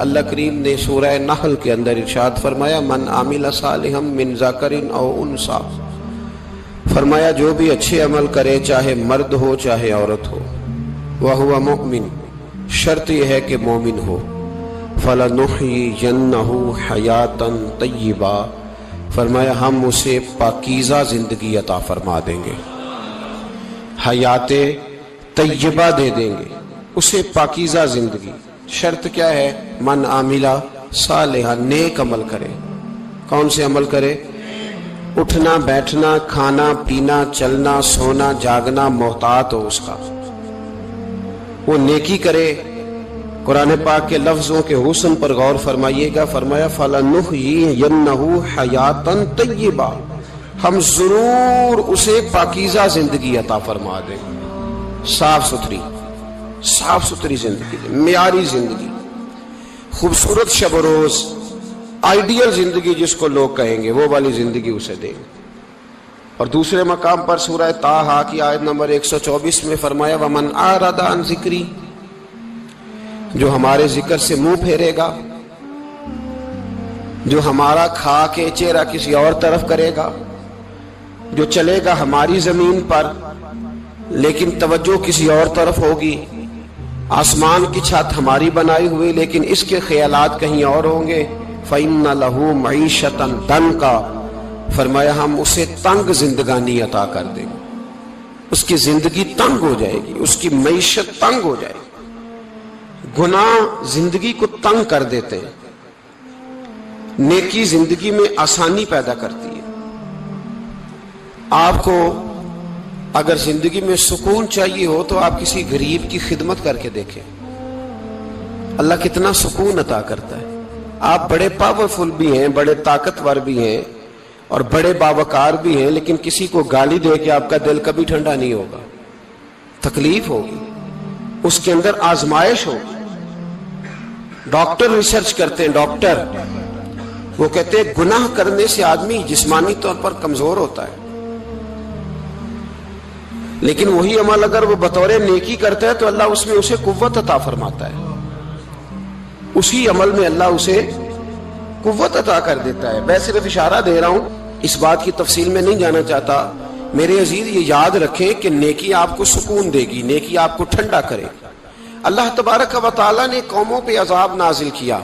اللہ کریم نے سورہ نحل کے اندر ارشاد فرمایا من عامل صالحا من ذکر او انثی، فرمایا جو بھی اچھے عمل کرے چاہے مرد ہو چاہے عورت ہو، وہو مؤمن، شرط یہ ہے کہ مومن ہو، فلنحیینہ حیاتا طیبہ، فرمایا ہم اسے پاکیزہ زندگی عطا فرما دیں گے، حیات طیبہ دے دیں گے اسے، پاکیزہ زندگی۔ شرط کیا ہے؟ من عاملہ صالحا، نیک عمل کرے۔ کون سے عمل کرے؟ اٹھنا بیٹھنا کھانا پینا چلنا سونا جاگنا محتاط ہو اس کا، وہ نیکی کرے۔ قرآن پاک کے لفظوں کے حسن پر غور فرمائیے گا، فرمایا فَلَنُحْيِيَنَّهُ حَيَاتًا طَيِّبًا، ہم ضرور اسے پاکیزہ زندگی عطا فرما دیں، صاف ستھری زندگی، معیاری زندگی، خوبصورت شب و روز، آئیڈیل زندگی جس کو لوگ کہیں گے، وہ والی زندگی اسے دیں گے۔ اور دوسرے مقام پر سورہ طٰہٰ کی آیت نمبر 124 میں فرمایا وَمَنْ أَعْرَضَ عَنْ ذِكْرِی، جو ہمارے ذکر سے منہ پھیرے گا، جو ہمارا کھا کے چہرہ کسی اور طرف کرے گا، جو چلے گا ہماری زمین پر لیکن توجہ کسی اور طرف ہوگی، آسمان کی چھت ہماری بنائی ہوئی لیکن اس کے خیالات کہیں اور ہوں گے، فَإِنَّ لَهُ مَعِيشَةً ضَنْكًا، فرمایا ہم اسے تنگ زندگانی عطا کر دیں گے، اس کی زندگی تنگ ہو جائے گی، اس کی معیشت تنگ ہو جائے گی۔ گناہ زندگی کو تنگ کر دیتے ہیں، نیکی زندگی میں آسانی پیدا کرتی ہے۔ آپ کو اگر زندگی میں سکون چاہیے ہو تو آپ کسی غریب کی خدمت کر کے دیکھیں، اللہ کتنا سکون عطا کرتا ہے۔ آپ بڑے پاورفل بھی ہیں، بڑے طاقتور بھی ہیں اور بڑے باوقار بھی ہیں، لیکن کسی کو گالی دے کے آپ کا دل کبھی ٹھنڈا نہیں ہوگا، تکلیف ہوگی، اس کے اندر آزمائش ہوگی۔ ڈاکٹر ریسرچ کرتے ہیں، ڈاکٹر وہ کہتے ہیں گناہ کرنے سے آدمی جسمانی طور پر کمزور ہوتا ہے، لیکن وہی عمل اگر وہ بطور نیکی کرتا ہے تو اللہ اس میں اسے قوت عطا فرماتا ہے، اسی عمل میں اللہ اسے قوت عطا کر دیتا ہے۔ میں صرف اشارہ دے رہا ہوں، اس بات کی تفصیل میں نہیں جانا چاہتا۔ میرے عزیز یہ یاد رکھیں کہ نیکی آپ کو سکون دے گی، نیکی آپ کو ٹھنڈا کرے گی۔ اللہ تبارک و تعالیٰ نے قوموں پہ عذاب نازل کیا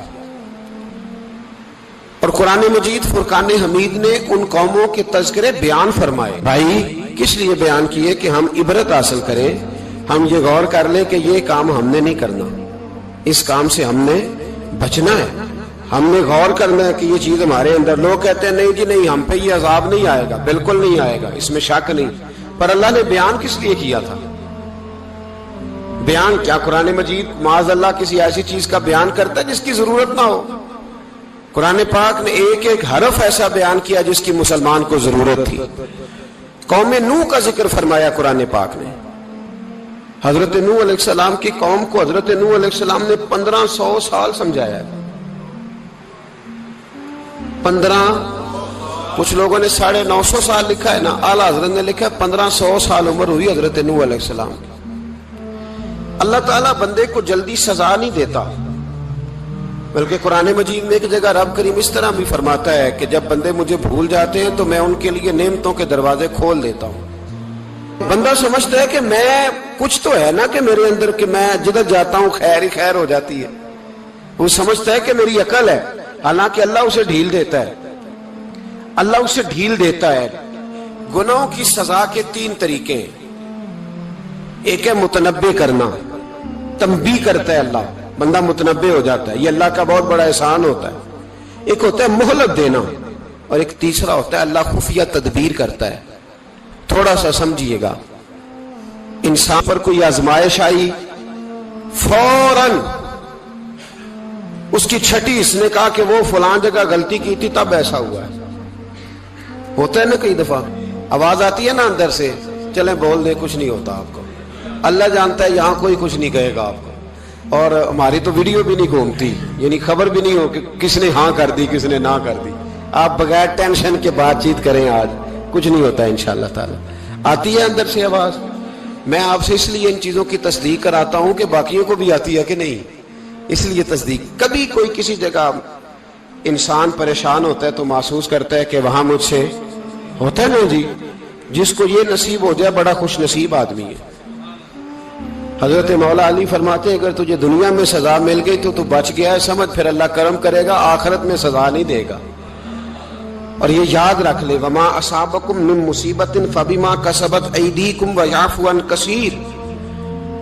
اور قرآن مجید فرقان حمید نے ان قوموں کے تذکرے بیان فرمائے۔ بھائی کس لیے بیان کیے؟ کہ ہم عبرت حاصل کریں، ہم یہ غور کر لیں کہ یہ کام ہم نے نہیں کرنا، اس کام سے ہم نے بچنا ہے، ہم نے غور کرنا ہے کہ یہ چیز ہمارے اندر۔ لوگ کہتے ہیں نہیں جی نہیں، ہم پہ یہ عذاب نہیں آئے گا، بالکل نہیں آئے گا، اس میں شک نہیں۔ پر اللہ نے بیان کس لیے کیا تھا؟ بیان کیا قرآن مجید معاذ اللہ کسی ایسی چیز کا بیان کرتا ہے جس کی ضرورت نہ ہو؟ قرآن پاک نے ایک ایک حرف ایسا بیان کیا جس کی مسلمان کو ضرورت تھی۔ قوم نوح کا ذکر فرمایا قرآن پاک نے، حضرت نوح علیہ السلام کی قوم کو حضرت نوح علیہ السلام نے 1500 سال سمجھایا ہے، 15، کچھ لوگوں نے 950 سال لکھا ہے نا، اعلیٰ حضرت نے لکھا ہے 1500 سال عمر ہوئی حضرت نوح علیہ السلام کی۔ اللہ تعالیٰ بندے کو جلدی سزا نہیں دیتا، بلکہ قرآن مجید میں ایک جگہ رب کریم اس طرح بھی فرماتا ہے کہ جب بندے مجھے بھول جاتے ہیں تو میں ان کے لیے نعمتوں کے دروازے کھول دیتا ہوں۔ بندہ سمجھتا ہے کہ میں کچھ تو ہے نا کہ میرے اندر کہ میں جدھر جاتا ہوں خیر ہی خیر ہو جاتی ہے، وہ سمجھتا ہے کہ میری عقل ہے، حالانکہ اللہ اسے ڈھیل دیتا ہے، اللہ اسے ڈھیل دیتا ہے۔ گناہوں کی سزا کے 3 طریقے ہیں، ایک ہے متنبع کرنا، تنبیہ کرتا ہے اللہ، بندہ متنبع ہو جاتا ہے، یہ اللہ کا بہت بڑا احسان ہوتا ہے۔ ایک ہوتا ہے مہلت دینا، اور ایک تیسرا ہوتا ہے اللہ خفیہ تدبیر کرتا ہے۔ تھوڑا سا سمجھیے گا، انسان پر کوئی آزمائش آئی، فوراً اس کی چھٹی اس نے کہا کہ وہ فلاں جگہ غلطی کی تھی تب ایسا ہوا ہے۔ ہوتا ہے نا کئی دفعہ آواز آتی ہے نا اندر سے، چلیں بول دیں کچھ نہیں ہوتا آپ کو، اللہ جانتا ہے یہاں کوئی کچھ نہیں کہے گا آپ کو، اور ہماری تو ویڈیو بھی نہیں گھومتی، یعنی خبر بھی نہیں ہو کہ کس نے ہاں کر دی کس نے نہ کر دی۔ آپ بغیر ٹینشن کے بات چیت کریں، آج کچھ نہیں ہوتا انشاءاللہ تعالی۔ آتی ہے اندر سے آواز، میں آپ سے اس لیے ان چیزوں کی تصدیق کراتا ہوں کہ باقیوں کو بھی آتی ہے کہ نہیں۔ اس لیے تصدیق. کبھی کوئی کسی جگہ انسان پریشان ہوتا ہے تو محسوس کرتا ہے کہ وہاں مجھ سے ہوتا ہے نا جی. جس کو یہ نصیب ہو جائے بڑا خوش نصیب آدمی ہے. حضرت مولا علی فرماتے ہیں اگر تجھے دنیا میں سزا مل گئی تو تو بچ گیا ہے سمجھ, پھر اللہ کرم کرے گا, آخرت میں سزا نہیں دے گا. اور یہ یاد رکھ لے, وما اصابکم من مصیبت فبما کسبت ایدیکم ویعفو عن کثیر.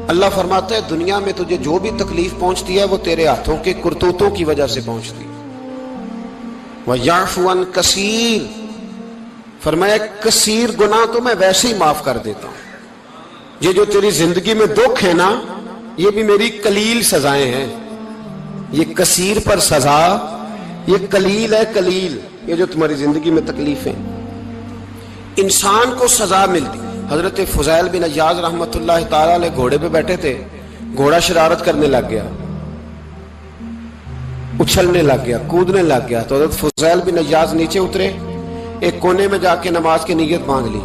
اللہ فرماتا ہے دنیا میں تجھے جو بھی تکلیف پہنچتی ہے وہ تیرے ہاتھوں کے کرتوتوں کی وجہ سے پہنچتی ہے. ویعفو عن کثیر, فرمایا کثیر گناہ تو میں ویسے ہی معاف کر دیتا ہوں. یہ جو تیری زندگی میں دکھ ہے نا, یہ بھی میری قلیل سزائیں ہیں. یہ کثیر پر سزا, یہ قلیل ہے قلیل. یہ جو تمہاری زندگی میں تکلیفیں, انسان کو سزا ملتی. حضرت فضیل بن عیاض رحمۃ اللہ تعالی علیہ گھوڑے پہ بیٹھے تھے, گھوڑا شرارت کرنے لگ گیا, اچھلنے لگ گیا, کودنے لگ گیا. تو حضرت فضیل بن عیاض نیچے اترے, ایک کونے میں جا کے نماز کی نیت مانگ لی,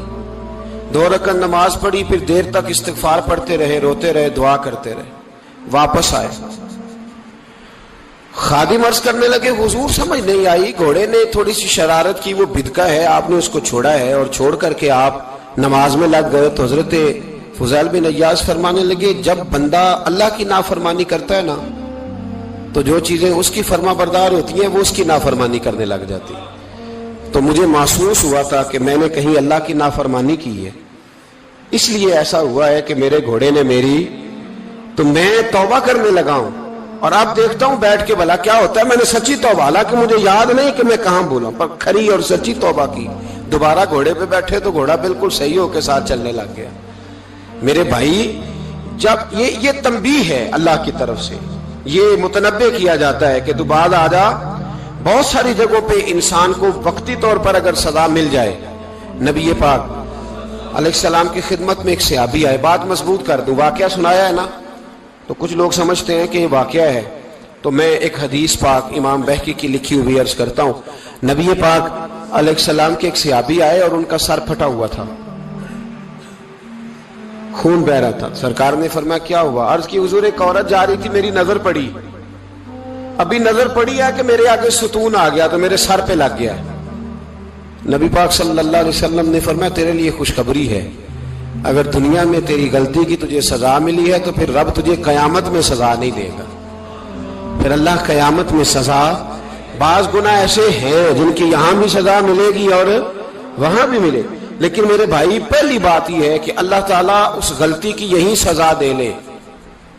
2 رکعت نماز پڑھی, پھر دیر تک استغفار پڑھتے رہے, روتے رہے, دعا کرتے رہے. واپس آئے, خادم عرض کرنے لگے حضور سمجھ نہیں آئی, گھوڑے نے تھوڑی سی شرارت کی, وہ بدکا ہے, آپ نے اس کو چھوڑا ہے اور چھوڑ کر کے آپ نماز میں لگ گئے. تو حضرت فضیل بن عیاض فرمانے لگے جب بندہ اللہ کی نافرمانی کرتا ہے نا تو جو چیزیں اس کی فرما بردار ہوتی ہیں وہ اس کی نافرمانی کرنے لگ جاتی. تو مجھے محسوس ہوا تھا کہ میں نے کہیں اللہ کی نافرمانی کی ہے, اس لیے ایسا ہوا ہے کہ میرے گھوڑے نے میری, تو میں توبہ کرنے لگا ہوں. اور اب دیکھتا ہوں بیٹھ کے بھلا کیا ہوتا ہے. میں نے سچی توبہ, حالانکہ مجھے یاد نہیں کہ میں کہاں بولا, پر کھری اور سچی توبہ کی. دوبارہ گھوڑے پہ بیٹھے تو گھوڑا بالکل صحیح ہو کے ساتھ چلنے لگ گیا. میرے بھائی, جب یہ تنبیہ ہے اللہ کی طرف سے, یہ متنبہ کیا جاتا ہے کہ تو بعد آ جا. بہت ساری جگہوں پہ انسان کو وقتی طور پر اگر سزا مل جائے, نبی پاک علیہ السلام کی خدمت میں ایک صحابی آئے, بات مضبوط کر دوں, واقعہ سنایا ہے نا تو کچھ لوگ سمجھتے ہیں کہ یہ واقعہ ہے, تو میں ایک حدیث پاک امام بہقی کی لکھی ہوئی عرض کرتا ہوں. نبی پاک علیہ السلام کے ایک صحابی آئے اور ان کا سر پھٹا ہوا تھا, خون بہ رہا تھا. سرکار نے فرمایا کیا ہوا؟ عرض کی حضور ایک عورت جا رہی تھی, میری نظر پڑی, ابھی نظر پڑی ہے کہ میرے آگے ستون آ گیا تو میرے سر پہ لگ گیا. نبی پاک صلی اللہ علیہ وسلم نے فرمایا تیرے لیے خوشخبری ہے, اگر دنیا میں تیری غلطی کی تجھے سزا ملی ہے تو پھر رب تجھے قیامت میں سزا نہیں دے گا. پھر اللہ قیامت میں سزا, بعض گناہ ایسے ہیں جن کی یہاں بھی سزا ملے گی اور وہاں بھی ملے, لیکن میرے بھائی پہلی بات یہ ہے کہ اللہ تعالیٰ اس غلطی کی یہی سزا دے لے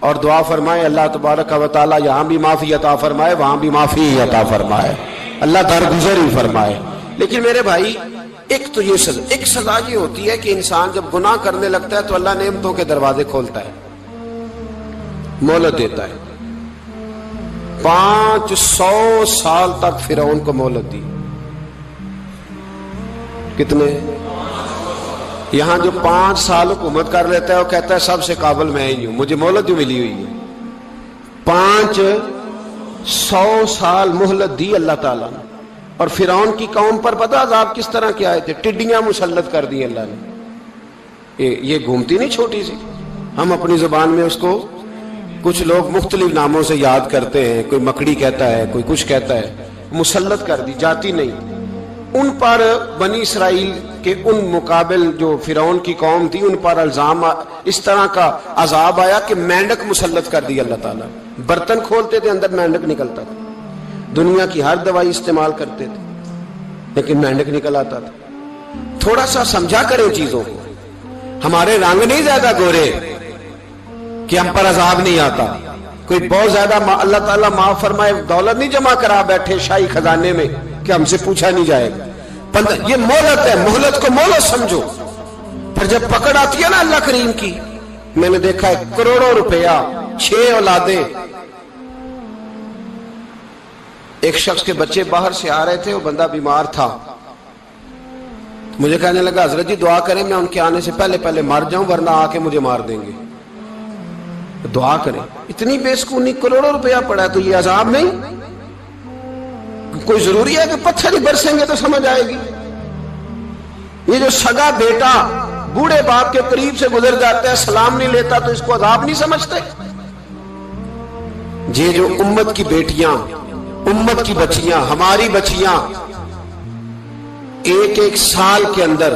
اور دعا فرمائے اللہ تبارک و تعالیٰ یہاں بھی معافی عطا فرمائے, وہاں بھی معافی عطا فرمائے, اللہ درگزر ہی فرمائے. لیکن میرے بھائی ایک تو یہ سزا, ایک سزا یہ ہوتی ہے کہ انسان جب گناہ کرنے لگتا ہے تو اللہ نعمتوں کے دروازے کھولتا ہے, مہلت دیتا ہے. 500 سال تک فرعون کو مہلت دی. کتنے؟ یہاں جو 5 سال حکومت کر لیتا ہے وہ کہتا ہے سب سے قابل میں ہی ہوں, مجھے مہلت جو ملی ہوئی ہے. 500 سال مہلت دی اللہ تعالیٰ نے. اور فرعون کی قوم پر پتہ عذاب کس طرح کے آئے تھے؟ ٹڈیاں مسلط کر دی اللہ نے. یہ گھومتی نہیں چھوٹی سی, ہم اپنی زبان میں اس کو کچھ لوگ مختلف ناموں سے یاد کرتے ہیں, کوئی مکڑی کہتا ہے, کوئی کچھ کہتا ہے. مسلط کر دی, جاتی نہیں. ان پر بنی اسرائیل کے ان مقابل جو فرعون کی قوم تھی ان پر الزام اس طرح کا عذاب آیا کہ مینڈک مسلط کر دی اللہ تعالیٰ. برتن کھولتے تھے اندر مینڈک نکلتا تھا, دنیا کی ہر دوائی استعمال کرتے تھے لیکن مینڈک نکل آتا تھا. تھوڑا سا سمجھا کریں چیزوں کو. ہمارے رنگ نہیں زیادہ گورے کہ ہم پر عذاب نہیں آتا. کوئی بہت زیادہ اللہ تعالیٰ معاف فرمائے دولت نہیں جمع کرا بیٹھے شاہی خزانے میں کہ ہم سے پوچھا نہیں جائے گا. یہ مہلت ہے, مہلت کو مہلت سمجھو. پھر جب پکڑ آتی ہے نا اللہ کریم کی, میں نے دیکھا ہے کروڑوں روپیہ, 6 اولادیں. ایک شخص کے بچے باہر سے آ رہے تھے, وہ بندہ بیمار تھا. مجھے کہنے لگا حضرت جی دعا کریں میں ان کے آنے سے پہلے مر جاؤں ورنہ آ کے مجھے مار دیں گے. دعا کریں. اتنی بے سکونی, کروڑوں روپیہ پڑا ہے تو یہ عذاب نہیں؟ کوئی ضروری ہے کہ پتھر ہی برسیں گے تو سمجھ آئے گی؟ یہ جو سگا بیٹا بوڑھے باپ کے قریب سے گزر جاتا ہے, سلام نہیں لیتا تو اس کو عذاب نہیں سمجھتے؟ یہ جو امت کی بیٹیاں، امت کی بچیاں، ہماری بچیاں ایک سال کے اندر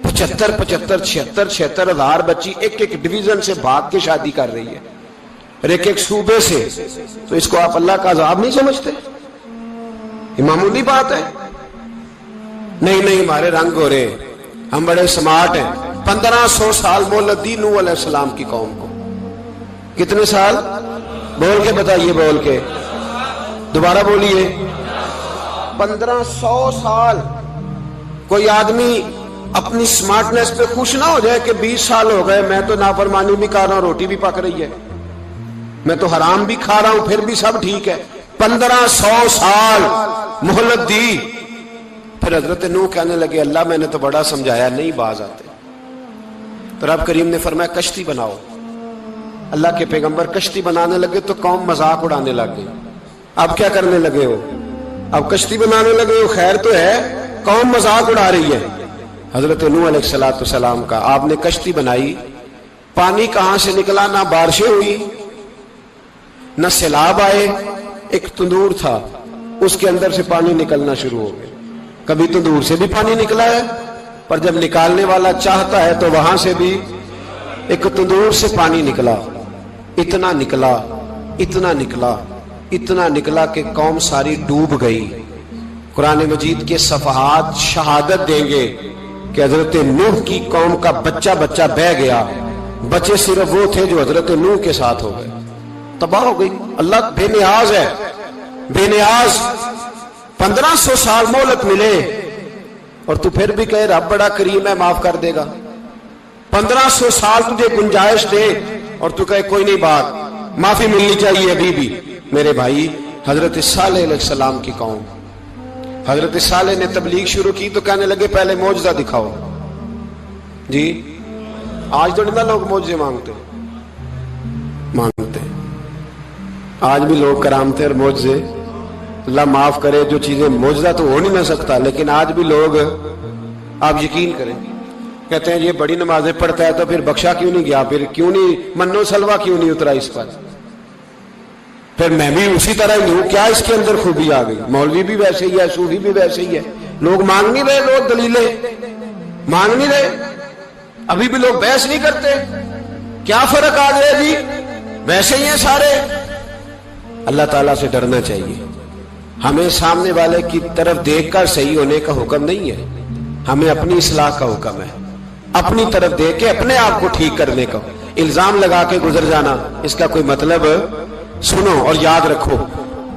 75,000 ہزار بچی ایک ڈویژن سے بھاگ کے شادی کر رہی ہے، اور ایک صوبے سے، تو اس کو آپ اللہ کا عذاب نہیں سمجھتے؟ یہ معمولی بات ہے؟ نہیں ہمارے رنگ ہو رہے، ہم بڑے سمارٹ ہیں۔ 1500 سال مہلت دی نوح علیہ السلام کی قوم کو۔ کتنے سال؟ بول کے بتائیے، بول کے دوبارہ بولیے۔ 1500 سال۔ کوئی آدمی اپنی سمارٹنس پہ خوش نہ ہو جائے کہ 20 سال ہو گئے، میں تو نافرمانی بھی کر رہا ہوں، روٹی بھی پک رہی ہے، میں تو حرام بھی کھا رہا ہوں، پھر بھی سب ٹھیک ہے۔ 1500 سال مہلت دی۔ پھر حضرت نوح کہنے لگے اللہ میں نے تو بڑا سمجھایا، نہیں باز آتے۔ تو رب کریم نے فرمایا کشتی بناؤ۔ اللہ کے پیغمبر کشتی بنانے لگے تو قوم مذاق اڑانے لگ گئی۔ اب کیا کرنے لگے ہو؟ اب کشتی بنانے لگے ہو، خیر تو ہے، قوم مذاق اڑا رہی ہے۔ حضرت نوح علیہ السلام کا، آپ نے کشتی بنائی، پانی کہاں سے نکلا؟ نہ بارشیں ہوئی، نہ سیلاب آئے، ایک تندور تھا، اس کے اندر سے پانی نکلنا شروع ہو گیا۔ کبھی تندور سے بھی پانی نکلا ہے، پر جب نکالنے والا چاہتا ہے تو وہاں سے بھی ایک تندور سے پانی نکلا۔ اتنا نکلا، اتنا نکلا، اتنا نکلا کہ قوم ساری ڈوب گئی۔ قرآن مجید کے صفحات شہادت دیں گے کہ حضرت نوح کی قوم کا بچہ بہ گیا، بچے صرف وہ تھے جو حضرت نوح کے ساتھ ہو گئے، تباہ ہو گئی۔ اللہ بے نیاز ہے، بے نیاز۔ 1500 سال مہلت ملے اور تو پھر بھی کہے رب بڑا کریم ہے، معاف کر دے گا۔ 1500 سال تجھے گنجائش دے اور تو کہے کوئی نہیں، بات معافی ملنی چاہیے ابھی بھی۔ میرے بھائی، حضرت صالح علیہ السلام کی قوم، حضرت صالح نے تبلیغ شروع کی تو کہنے لگے پہلے معجزہ دکھاؤ۔ جی آج تو نہیں لوگ معجزے مانگتے، آج بھی لوگ کرامتے اور معجزے، اللہ معاف کرے، جو چیزیں معجزہ تو ہو نہیں نہ سکتا، لیکن آج بھی لوگ، آپ یقین کریں، کہتے ہیں یہ بڑی نمازیں پڑھتا ہے تو پھر بخشا کیوں نہیں گیا، پھر کیوں نہیں منو سلوا کیوں نہیں اترا اس پر، پھر میں بھی اسی طرح ہی ہوں، کیا اس کے اندر خوبی آ گئی؟ مولوی بھی ویسے ہی ہے، صوفی بھی ویسے ہی ہے، لوگ مانگ نہیں رہے، لوگ دلیلیں مانگ نہیں رہے، ابھی بھی لوگ بحث نہیں کرتے، کیا فرق آ گیا جی؟ ویسے ہی ہیں سارے۔ اللہ تعالیٰ سے ڈرنا چاہیے۔ ہمیں سامنے والے کی طرف دیکھ کر صحیح ہونے کا حکم نہیں ہے، ہمیں اپنی اصلاح کا حکم ہے، اپنی طرف دیکھ کے اپنے آپ کو ٹھیک کرنے کا۔ الزام لگا کے گزر جانا، اس کا کوئی مطلب؟ سنو اور یاد رکھو،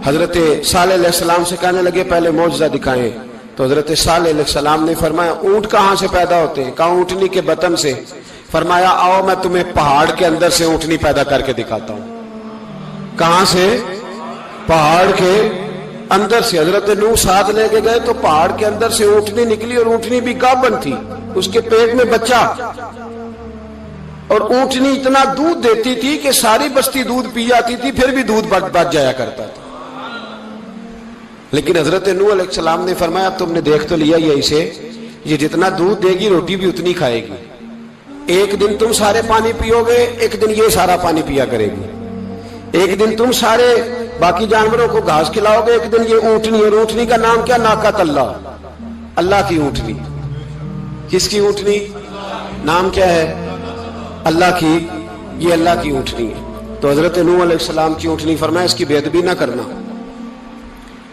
حضرت صالح علیہ السلام سے کہنے لگے پہلے معجزہ دکھائیں، تو حضرت صالح علیہ السلام نے فرمایا اونٹ کہاں سے پیدا ہوتے ہیں؟ کہا اونٹنی کے بطن سے۔ فرمایا آؤ میں تمہیں پہاڑ کے اندر سے اونٹنی پیدا کر کے دکھاتا ہوں۔ کہاں سے؟ پہاڑ کے اندر سے۔ حضرت نوح ساتھ لے کے گئے تو پہاڑ کے اندر سے اونٹنی نکلی، اور اونٹنی بھی گابن تھی، اس کے پیٹ میں بچہ، اور اونٹنی اتنا دودھ دیتی تھی کہ ساری بستی دودھ پی جاتی تھی، پھر بھی دودھ بچ جایا کرتا تھا۔ لیکن حضرت نوح علیہ السلام نے فرمایا تم نے دیکھ تو لیا یہ اسے، یہ جتنا دودھ دے گی روٹی بھی اتنی کھائے گی، ایک دن تم سارے پانی پیو گے، ایک دن یہ سارا پانی پیا کرے گی، ایک دن تم سارے باقی جانوروں کو گھاس کھلاؤ گے، ایک دن یہ اونٹنی، اور اونٹنی کا نام کیا؟ ناقۃ اللہ، اللہ کی اونٹنی۔ کس کی اونٹنی؟ نام کیا ہے؟ اللہ کی، یہ اللہ کی اونٹنی ہے۔ تو حضرت نوح علیہ السلام کی اونٹنی، فرمایا اس کی بے ادبی نہ کرنا۔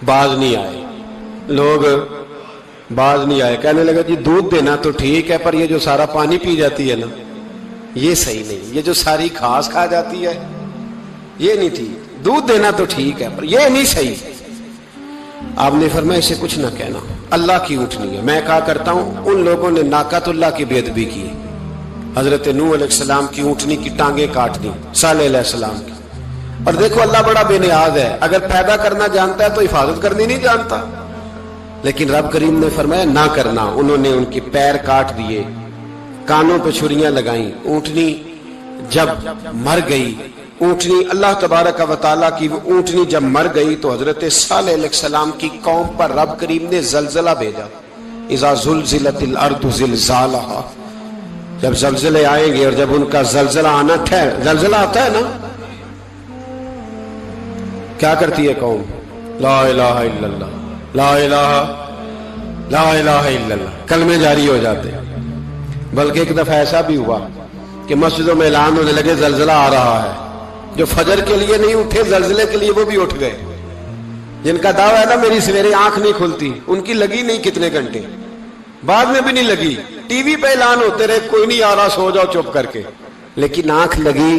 باز نہیں آئے لوگ، باز نہیں آئے، کہنے لگا جی دودھ دینا تو ٹھیک ہے، پر یہ جو سارا پانی پی جاتی ہے نا یہ صحیح نہیں، یہ جو ساری گھاس کھا جاتی ہے یہ نہیں ٹھیک، دودھ دینا تو ٹھیک ہے پر یہ نہیں صحیح۔ آپ نے فرمایا اسے کچھ نہ کہنا، اللہ کی اونٹنی ہے۔ میں کہا کرتا ہوں ان لوگوں نے ناقۃ اللہ کی بے ادبی کی، حضرت نوح علیہ السلام کی اونٹنی کی ٹانگیں کاٹ دی، صالح علیہ السلام کی۔ اور دیکھو اللہ بڑا بے نیاز ہے، اگر پیدا کرنا جانتا ہے تو حفاظت کرنی نہیں جانتا، لیکن رب کریم نے فرمایا نہ کرنا۔ انہوں نے ان کے پیر کاٹ دیے، کانوں پہ چھریاں لگائیں۔ اونٹنی جب مر گئی، اونٹنی اللہ تبارک و تعالیٰ کی وہ اونٹنی جب مر گئی تو حضرت صالح علیہ السلام کی قوم پر رب کریم نے زلزلہ بھیجا۔ اذا زلزلت الارض زلزالہا، جب زلزلے آئیں گے اور جب ان کا زلزلہ آنا زلزلہ آتا ہے نا، کیا کرتی ہے قوم؟ لا الہ الا اللہ، لا الہ لا الہ الا اللہ، کلمے جاری ہو جاتے ہیں۔ بلکہ ایک دفعہ ایسا بھی ہوا کہ مسجدوں میں اعلان ہونے لگے زلزلہ آ رہا ہے، جو فجر کے لیے نہیں اٹھے زلزلے کے لیے وہ بھی اٹھ گئے، جن کا دعویٰ ہے نا میری سویرے آنکھ نہیں کھلتی، ان کی لگی نہیں کتنے گھنٹے، بعد میں بھی نہیں لگی، ٹی وی پہ اعلان ہوتے رہے کوئی نہیں آ رہا سو جاؤ چپ کر کے، لیکن آنکھ لگی۔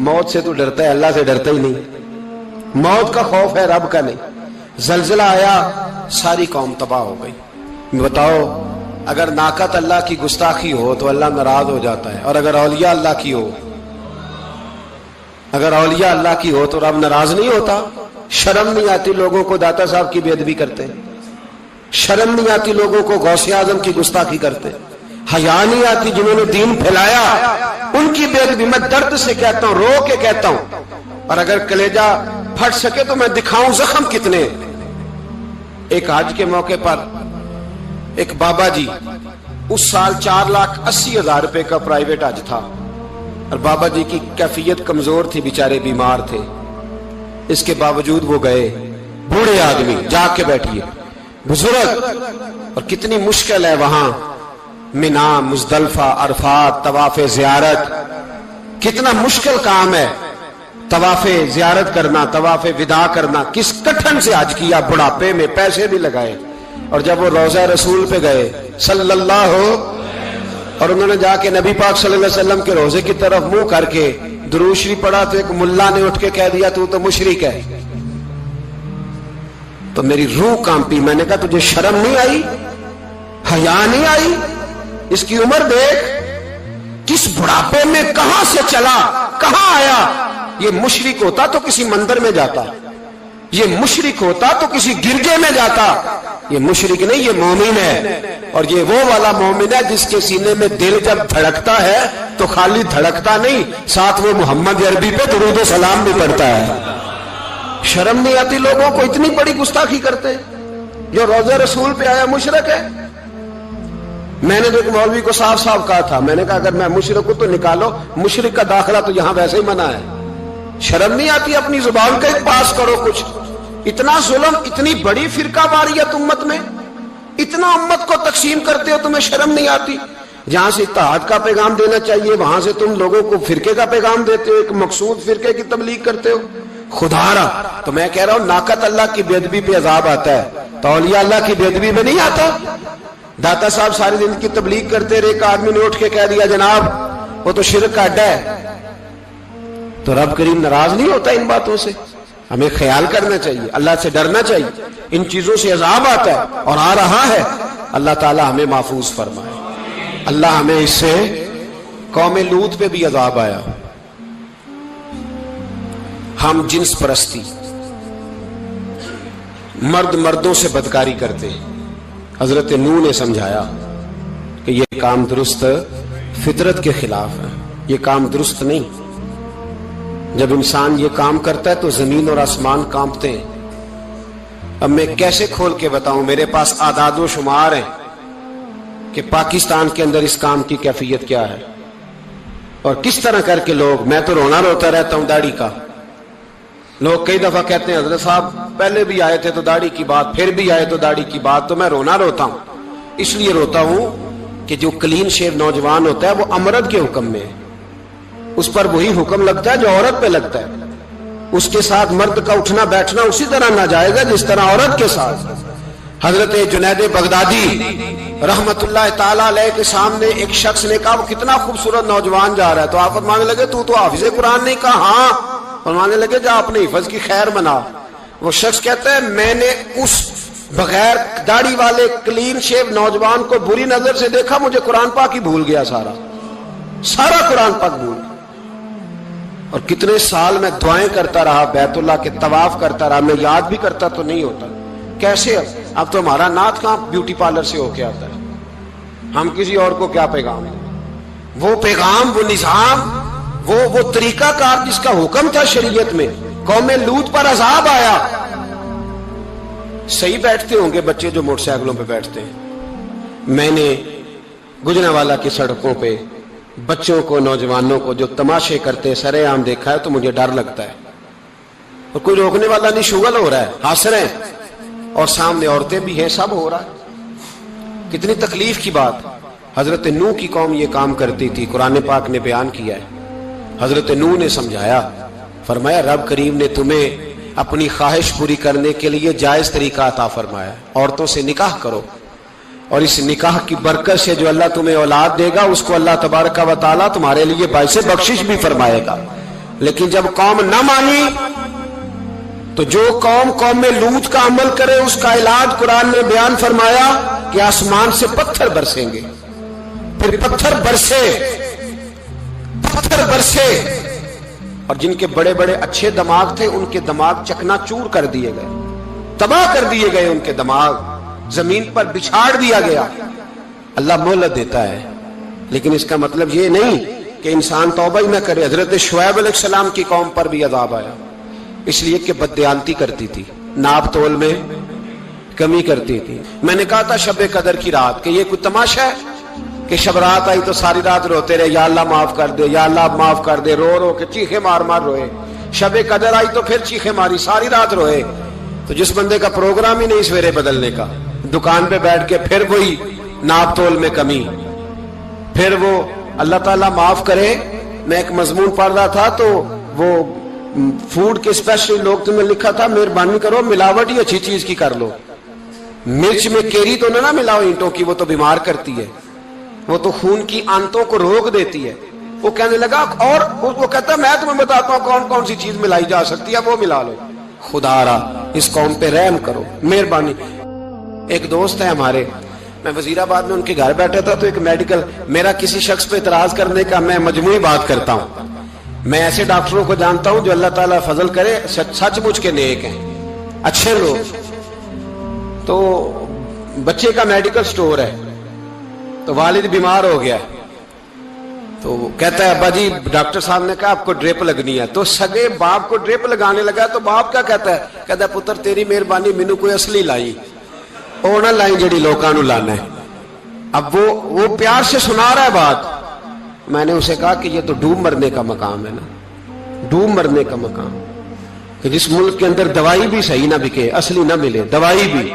موت سے تو ڈرتا ہے، اللہ سے ڈرتا ہی نہیں، موت کا خوف ہے رب کا نہیں۔ زلزلہ آیا، ساری قوم تباہ ہو گئی۔ بتاؤ اگر ناقت اللہ کی گستاخی ہو تو اللہ ناراض ہو جاتا ہے، اور اگر اولیاء اللہ کی ہو، اگر اولیاء اللہ کی ہو تو رب ناراض نہیں ہوتا؟ شرم نہیں آتی لوگوں کو داتا صاحب کی بے ادبی کرتے، شرم نہیں آتی لوگوں کو غوث اعظم کی گستاخی کرتے، حیا نہیں آتی جنہوں نے دین پھیلایا ان کی بے ادبی؟ میں درد سے کہتا ہوں، رو کے کہتا ہوں، اور اگر کلیجہ پھٹ سکے تو میں دکھاؤں زخم کتنے۔ ایک حج کے موقع پر ایک بابا جی، اس سال 4,80,000 روپے کا پرائیویٹ حج تھا، اور بابا جی کی کیفیت کمزور تھی، بیچارے بیمار تھے، اس کے باوجود وہ گئے۔ بوڑھے آدمی، جا کے بیٹھیے، بزرگ، اور کتنی مشکل ہے وہاں منا، مزدلفہ، عرفات، طواف زیارت، کتنا مشکل کام ہے طواف زیارت کرنا، طواف وداع کرنا۔ کس کٹھن سے حج کیا، بڑھاپے میں پیسے بھی لگائے، اور جب وہ روضہ رسول پہ گئے صلی اللہ ہو، اور انہوں نے جا کے نبی پاک صلی اللہ علیہ وسلم کے روضے کی طرف منہ کر کے درود شریف پڑھا تو ایک ملا نے اٹھ کے کہہ دیا تو مشرک ہے۔ تو میری روح کانپی، میں نے کہا تجھے شرم نہیں آئی، حیا نہیں آئی؟ اس کی عمر دیکھ، کس بڑھاپے میں کہاں سے چلا، کہاں آیا۔ یہ مشرک ہوتا تو کسی مندر میں جاتا، یہ مشرک ہوتا تو کسی گرجے میں جاتا، یہ مشرک نہیں، یہ مومن ہے، اور یہ وہ والا مومن ہے جس کے سینے میں دل جب دھڑکتا ہے تو خالی دھڑکتا نہیں، ساتھ وہ محمد عربی پہ درود و سلام بھی پڑھتا ہے۔ شرم نہیں آتی لوگوں کو؟ اتنی بڑی گستاخی کرتے، جو روضہ رسول پہ آیا مشرک ہے۔ میں نے تو ایک مولوی کو صاف صاف کہا تھا، میں نے کہا اگر میں مشرک ہوں تو نکالو، مشرک کا داخلہ تو یہاں ویسے ہی منع ہے۔ شرم نہیں آتی؟ اپنی زبان کا ایک پاس کرو کچھ۔ اتنا ظلم، اتنی بڑی فرقہ واریت امت میں، اتنا امت کو تقسیم کرتے ہو، تمہیں شرم نہیں آتی؟ جہاں سے اتحاد کا پیغام دینا چاہیے وہاں سے تم لوگوں کو فرقے کا پیغام دیتے ہو، ایک مقصود فرقے کی تبلیغ کرتے ہو۔ خدا را، تو میں کہہ رہا ہوں ناقت اللہ کی بے ادبی پہ عذاب آتا ہے، تو اولیاء اللہ کی بے ادبی پہ نہیں آتا؟ داتا صاحب سارے دن کی تبلیغ کرتے رہے، ایک آدمی نے اٹھ کے کہہ دیا جناب وہ تو شرک کا اڈا ہے، تو رب کریم ناراض نہیں ہوتا ان باتوں سے؟ ہمیں خیال کرنا چاہیے، اللہ سے ڈرنا چاہیے، ان چیزوں سے عذاب آتا ہے اور آ رہا ہے، اللہ تعالی ہمیں محفوظ فرمائے۔ اللہ ہمیں اس سے، قوم لوط پہ بھی عذاب آیا، ہم جنس پرستی، مرد مردوں سے بدکاری کرتے ہیں۔ حضرت نوح نے سمجھایا کہ یہ کام درست فطرت کے خلاف ہے، یہ کام درست نہیں۔ جب انسان یہ کام کرتا ہے تو زمین اور آسمان کانپتے ہیں۔ اب میں کیسے کھول کے بتاؤں، میرے پاس اعداد و شمار ہیں کہ پاکستان کے اندر اس کام کی کیفیت کیا ہے، اور کس طرح کر کے لوگ، میں تو رونا روتا رہتا ہوں داڑھی کا۔ لوگ کئی دفعہ کہتے ہیں حضرت صاحب پہلے بھی آئے تھے تو داڑھی کی بات، پھر بھی آئے تو داڑھی کی بات، تو میں رونا روتا ہوں۔ اس لیے روتا ہوں کہ جو کلین شیو نوجوان ہوتا ہے وہ امرد کے حکم میں ہے، اس پر وہی حکم لگتا ہے جو عورت پہ لگتا ہے، اس کے ساتھ مرد کا اٹھنا بیٹھنا اسی طرح ناجائز ہے جس طرح عورت کے ساتھ۔ حضرت جنید بغدادی رحمت اللہ تعالیٰ علیہ کے سامنے ایک شخص نے کہا وہ کتنا خوبصورت نوجوان جا رہا ہے، تو آپ فرمانے لگے تو حافظ قرآن نہیں؟ کہا ہاں۔ فرمانے لگے جا اپنے حفظ کی خیر منا۔ وہ شخص کہتا ہے میں نے اس بغیر داڑھی والے کلین شیو نوجوان کو بری نظر سے دیکھا، مجھے قرآن پاک ہی بھول گیا، سارا قرآن پاک بھول گیا۔ اور کتنے سال میں دعائیں کرتا رہا، بیت اللہ کے طواف کرتا رہا، میں یاد بھی کرتا تو نہیں ہوتا۔ کیسے؟ اب تو ہمارا نعت کہاں بیوٹی پارلر سے ہو کے آتا ہے، ہم کسی اور کو کیا پیغام ہے؟ وہ پیغام، وہ نظام، وہ طریقہ کار جس کا حکم تھا شریعت میں، قوم لوط پر عذاب آیا۔ صحیح بیٹھتے ہوں گے بچے جو موٹر سائیکلوں پہ بیٹھتے ہیں، میں نے گجرانوالہ کی سڑکوں پہ بچوں کو، نوجوانوں کو جو تماشے کرتے سرے عام دیکھا ہے تو مجھے ڈر لگتا ہے۔ اور کوئی روکنے والا نہیں، شغل ہو رہا ہے، ہنس رہے ہیں، اور سامنے عورتیں بھی ہیں، سب ہو رہا ہے۔ کتنی تکلیف کی بات۔ حضرت نوح کی قوم یہ کام کرتی تھی، قرآن پاک نے بیان کیا ہے۔ حضرت نوح نے سمجھایا، فرمایا رب کریم نے تمہیں اپنی خواہش پوری کرنے کے لیے جائز طریقہ عطا فرمایا، عورتوں سے نکاح کرو، اور اس نکاح کی برکت سے جو اللہ تمہیں اولاد دے گا اس کو اللہ تبارک و تعالیٰ تمہارے لیے باعث بخشش بھی فرمائے گا۔ لیکن جب قوم نہ مانی تو جو قوم میں لوط کا عمل کرے اس کا علاج قرآن نے بیان فرمایا کہ آسمان سے پتھر برسیں گے۔ پھر پتھر برسے اور جن کے بڑے بڑے اچھے دماغ تھے ان کے دماغ چکنا چور کر دیے گئے، تباہ کر دیے گئے، ان کے دماغ زمین پر بچھاڑ دیا گیا۔ اللہ مہلت دیتا ہے، لیکن اس کا مطلب یہ نہیں کہ انسان توبہ ہی نہ کرے۔ حضرت شعیب علیہ السلام کی قوم پر بھی عذاب آیا، اس لیے کہ بددیانتی کرتی تھی، ناپ تول میں کمی کرتی تھی۔ میں نے کہا تھا شب قدر کی رات کہ یہ کوئی تماشا ہے کہ شب رات آئی تو ساری رات روتے رہے، یا اللہ معاف کر دے، یا اللہ معاف کر دے، رو رو کے چیخے مار مار روئے۔ شب قدر آئی تو پھر چیخے ماری، ساری رات روئے۔ تو جس بندے کا پروگرام ہی نہیں سویرے بدلنے کا، دکان پہ بیٹھ کے پھر وہی ناپ تول میں کمی، پھر وہ اللہ تعالیٰ معاف کرے۔ میں ایک مضمون پڑھ رہا تھا تو وہ فوڈ کے اسپیشل لوگ تمہیں لکھا تھا مہربانی کرو ملاوٹ ہی اچھی چیز کی کر لو، مرچ میں کیری تو نہ ملاؤ اینٹوں کی، وہ تو بیمار کرتی ہے، وہ تو خون کی آنتوں کو روک دیتی ہے۔ وہ کہنے لگا، اور وہ کہتا میں تمہیں بتاتا ہوں کون کون سی چیز ملائی جا سکتی ہے، وہ ملا لو۔ خدا را اس قوم پہ رحم کرو، مہربانی۔ ایک دوست ہے ہمارے، میں وزیر آباد میں ان کے گھر بیٹھا تھا تو ایک میڈیکل، میرا کسی شخص پہ اعتراض کرنے کا میں مجموعی بات کرتا ہوں۔ میں ایسے ڈاکٹروں کو جانتا ہوں جو اللہ تعالیٰ فضل کرے سچ مچ کے نیک ہیں، اچھے لوگ۔ تو بچے کا میڈیکل سٹور ہے، تو والد بیمار ہو گیا، تو وہ کہتا ہے ابا جی ڈاکٹر صاحب نے کہا آپ کو ڈرپ لگنی ہے، تو سگے باپ کو ڈرپ لگانے لگا۔ تو باپ کیا کہتا ہے پتر تیری مہربانی، مینوں کوئی اصلی لائی، وہ نہ لائی جڑی لوکاں نوں لانا ہے۔ اب وہ پیار سے سنا رہا ہے بات۔ میں نے اسے کہا کہ یہ تو ڈوب مرنے کا مقام ہے نا، ڈوب مرنے کا مقام، کہ جس ملک کے اندر دوائی بھی صحیح نہ بکے، اصلی نہ ملے دوائی بھی،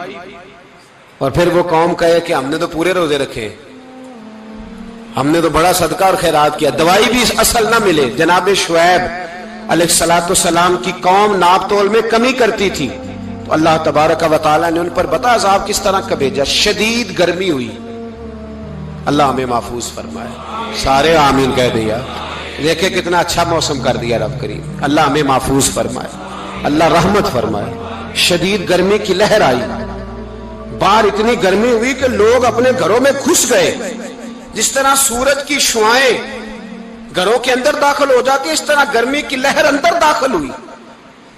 اور پھر وہ قوم کہے کہ ہم نے تو پورے روزے رکھے، ہم نے تو بڑا صدقہ اور خیرات کیا، دوائی بھی اصل نہ ملے۔ جناب شعیب علیہ السلام کی قوم ناپ تول میں کمی کرتی تھی، تو اللہ تبارک و تعالیٰ نے ان پر بتا عذاب کس طرح کا بھیجا، شدید گرمی ہوئی۔ اللہ ہمیں محفوظ فرمائے، سارے آمین کہہ دیا۔ دیکھیں کتنا اچھا موسم کر دیا رب کریم، اللہ ہمیں محفوظ فرمائے، اللہ رحمت فرمائے۔ شدید گرمی کی لہر آئی، باہر اتنی گرمی ہوئی کہ لوگ اپنے گھروں میں گھس گئے۔ جس طرح سورج کی شعائیں گھروں کے اندر داخل ہو جاتی ہے، اس طرح گرمی کی لہر اندر داخل ہوئی،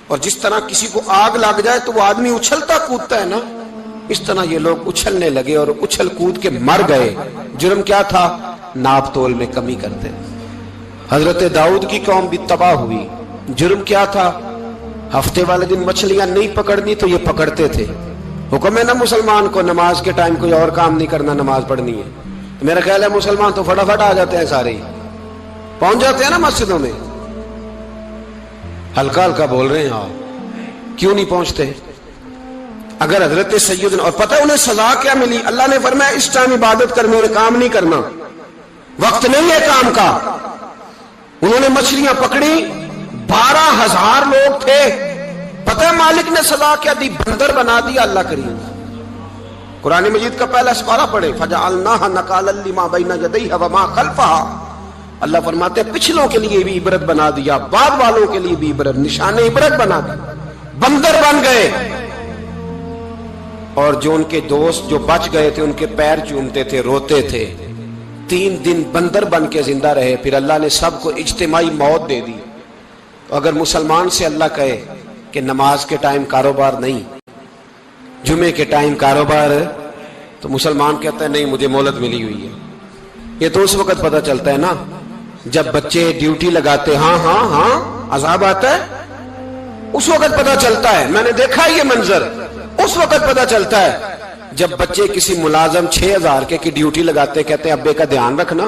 اور جس طرح کسی کو آگ لگ جائے تو وہ آدمی اچھلتا کودتا ہے نا، اس طرح یہ لوگ اچھلنے لگے اور اچھل کود کے مر گئے۔ جرم کیا تھا؟ ناپ تول میں کمی کرتے۔ حضرت داؤد کی قوم بھی تباہ ہوئی، جرم کیا تھا؟ ہفتے والے دن مچھلیاں نہیں پکڑنی تو یہ پکڑتے تھے۔ حکم ہے نا مسلمان کو نماز کے ٹائم کوئی اور کام نہیں کرنا، نماز پڑھنی ہے۔ میرا خیال ہے مسلمان تو فٹافٹ آ جاتے ہیں، سارے ہی پہنچ جاتے ہیں نا مسجدوں میں۔ ہلکا ہلکا بول رہے ہیں آپ، کیوں نہیں پہنچتے؟ اگر حضرت سیدنا، اور پتہ انہیں سزا کیا ملی؟ اللہ نے فرمایا اس ٹائم عبادت کر، میرے کام نہیں کرنا، وقت نہیں ہے کام کا۔ انہوں نے مچھلیاں پکڑی، 12,000 لوگ تھے، پتہ ہے مالک نے سزا کیا دی؟ بندر بنا دیا اللہ کریم۔ قرآن مجید کا پہلا سپارہ پڑھے، فَجَعَلْنَاهَا نَكَالًا لِمَا بَيْنَ يَدَيْهَا وَمَا خَلْفَهَا۔ اللہ فرماتے ہیں پچھلوں کے لیے بھی عبرت بنا دیا، بعد والوں کے لیے بھی عبرت، نشان عبرت بنا دیا۔ بندر بن گئے، اور جو ان کے دوست جو بچ گئے تھے ان کے پیر چومتے تھے، روتے تھے۔ 3 دن بندر بن کے زندہ رہے، پھر اللہ نے سب کو اجتماعی موت دے دی۔ تو اگر مسلمان سے اللہ کہے کہ نماز کے ٹائم کاروبار نہیں، جمعے کے ٹائم کاروبار، تو مسلمان کہتا ہے نہیں مجھے مہلت ملی ہوئی ہے۔ یہ تو اس وقت پتہ چلتا ہے نا جب بچے ڈیوٹی لگاتے، ہاں عذاب آتا ہے، اس وقت پتہ چلتا ہے۔ میں نے دیکھا یہ منظر، اس وقت پتہ چلتا ہے جب بچے کسی ملازم 6,000 کے کی ڈیوٹی لگاتے، کہتے ہیں ابے کا دھیان رکھنا،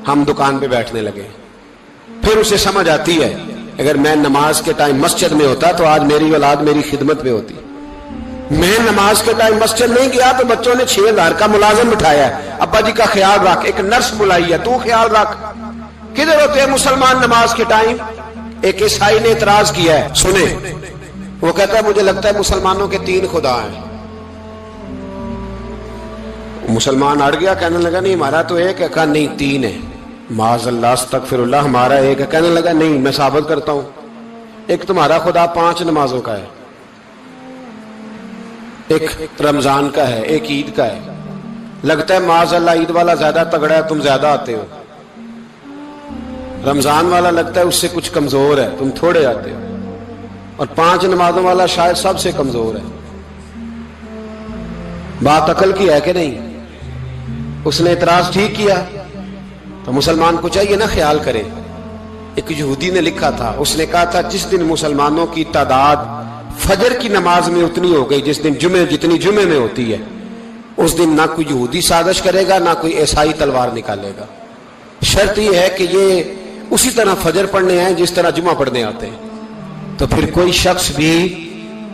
ہم دکان پہ بیٹھنے لگے۔ پھر اسے سمجھ آتی ہے اگر میں نماز کے ٹائم مسجد میں ہوتا تو آج میری اولاد میری خدمت میں ہوتی. میں نماز کے ٹائم مسجد نہیں گیا تو بچوں نے 6,000 کا ملازم بٹھایا ہے, ابا جی کا خیال رکھ, ایک نرس بلائی ہے, تو خیال رکھ. کدھر ہوتے ہیں مسلمان نماز کے ٹائم؟ ایک عیسائی نے اعتراض کیا ہے, سنیں. وہ کہتا ہے مجھے لگتا ہے مسلمانوں کے 3 خدا ہیں. مسلمان اڑ گیا, کہنے لگا نہیں ہمارا تو ایک ہے. کہا نہیں 3 ہے. معاذ اللہ استغفر اللہ, ہمارا ایک ہے. کہنے لگا نہیں میں ثابت کرتا ہوں, ایک تمہارا خدا 5 نمازوں کا ہے, ایک رمضان کا ہے, ایک عید کا ہے. لگتا ہے معاذ اللہ عید والا زیادہ تگڑا ہے, تم زیادہ آتے ہو. رمضان والا لگتا ہے اس سے کچھ کمزور ہے, تم تھوڑے آتے ہو. اور 5 نمازوں والا شاید سب سے کمزور ہے. بات عقل کی ہے کہ نہیں؟ اس نے اعتراض ٹھیک کیا. تو مسلمان کو چاہیے نا خیال کرے. ایک یہودی نے لکھا تھا, اس نے کہا تھا جس دن مسلمانوں کی تعداد فجر کی نماز میں اتنی ہو گئی جس دن جتنی جمعے میں ہوتی ہے, اس دن نہ کوئی یہودی سازش کرے گا نہ کوئی عیسائی تلوار نکالے گا. شرط یہ ہے کہ یہ اسی طرح فجر پڑھنے آئے جس طرح جمعہ پڑھنے آتے ہیں. تو پھر کوئی شخص بھی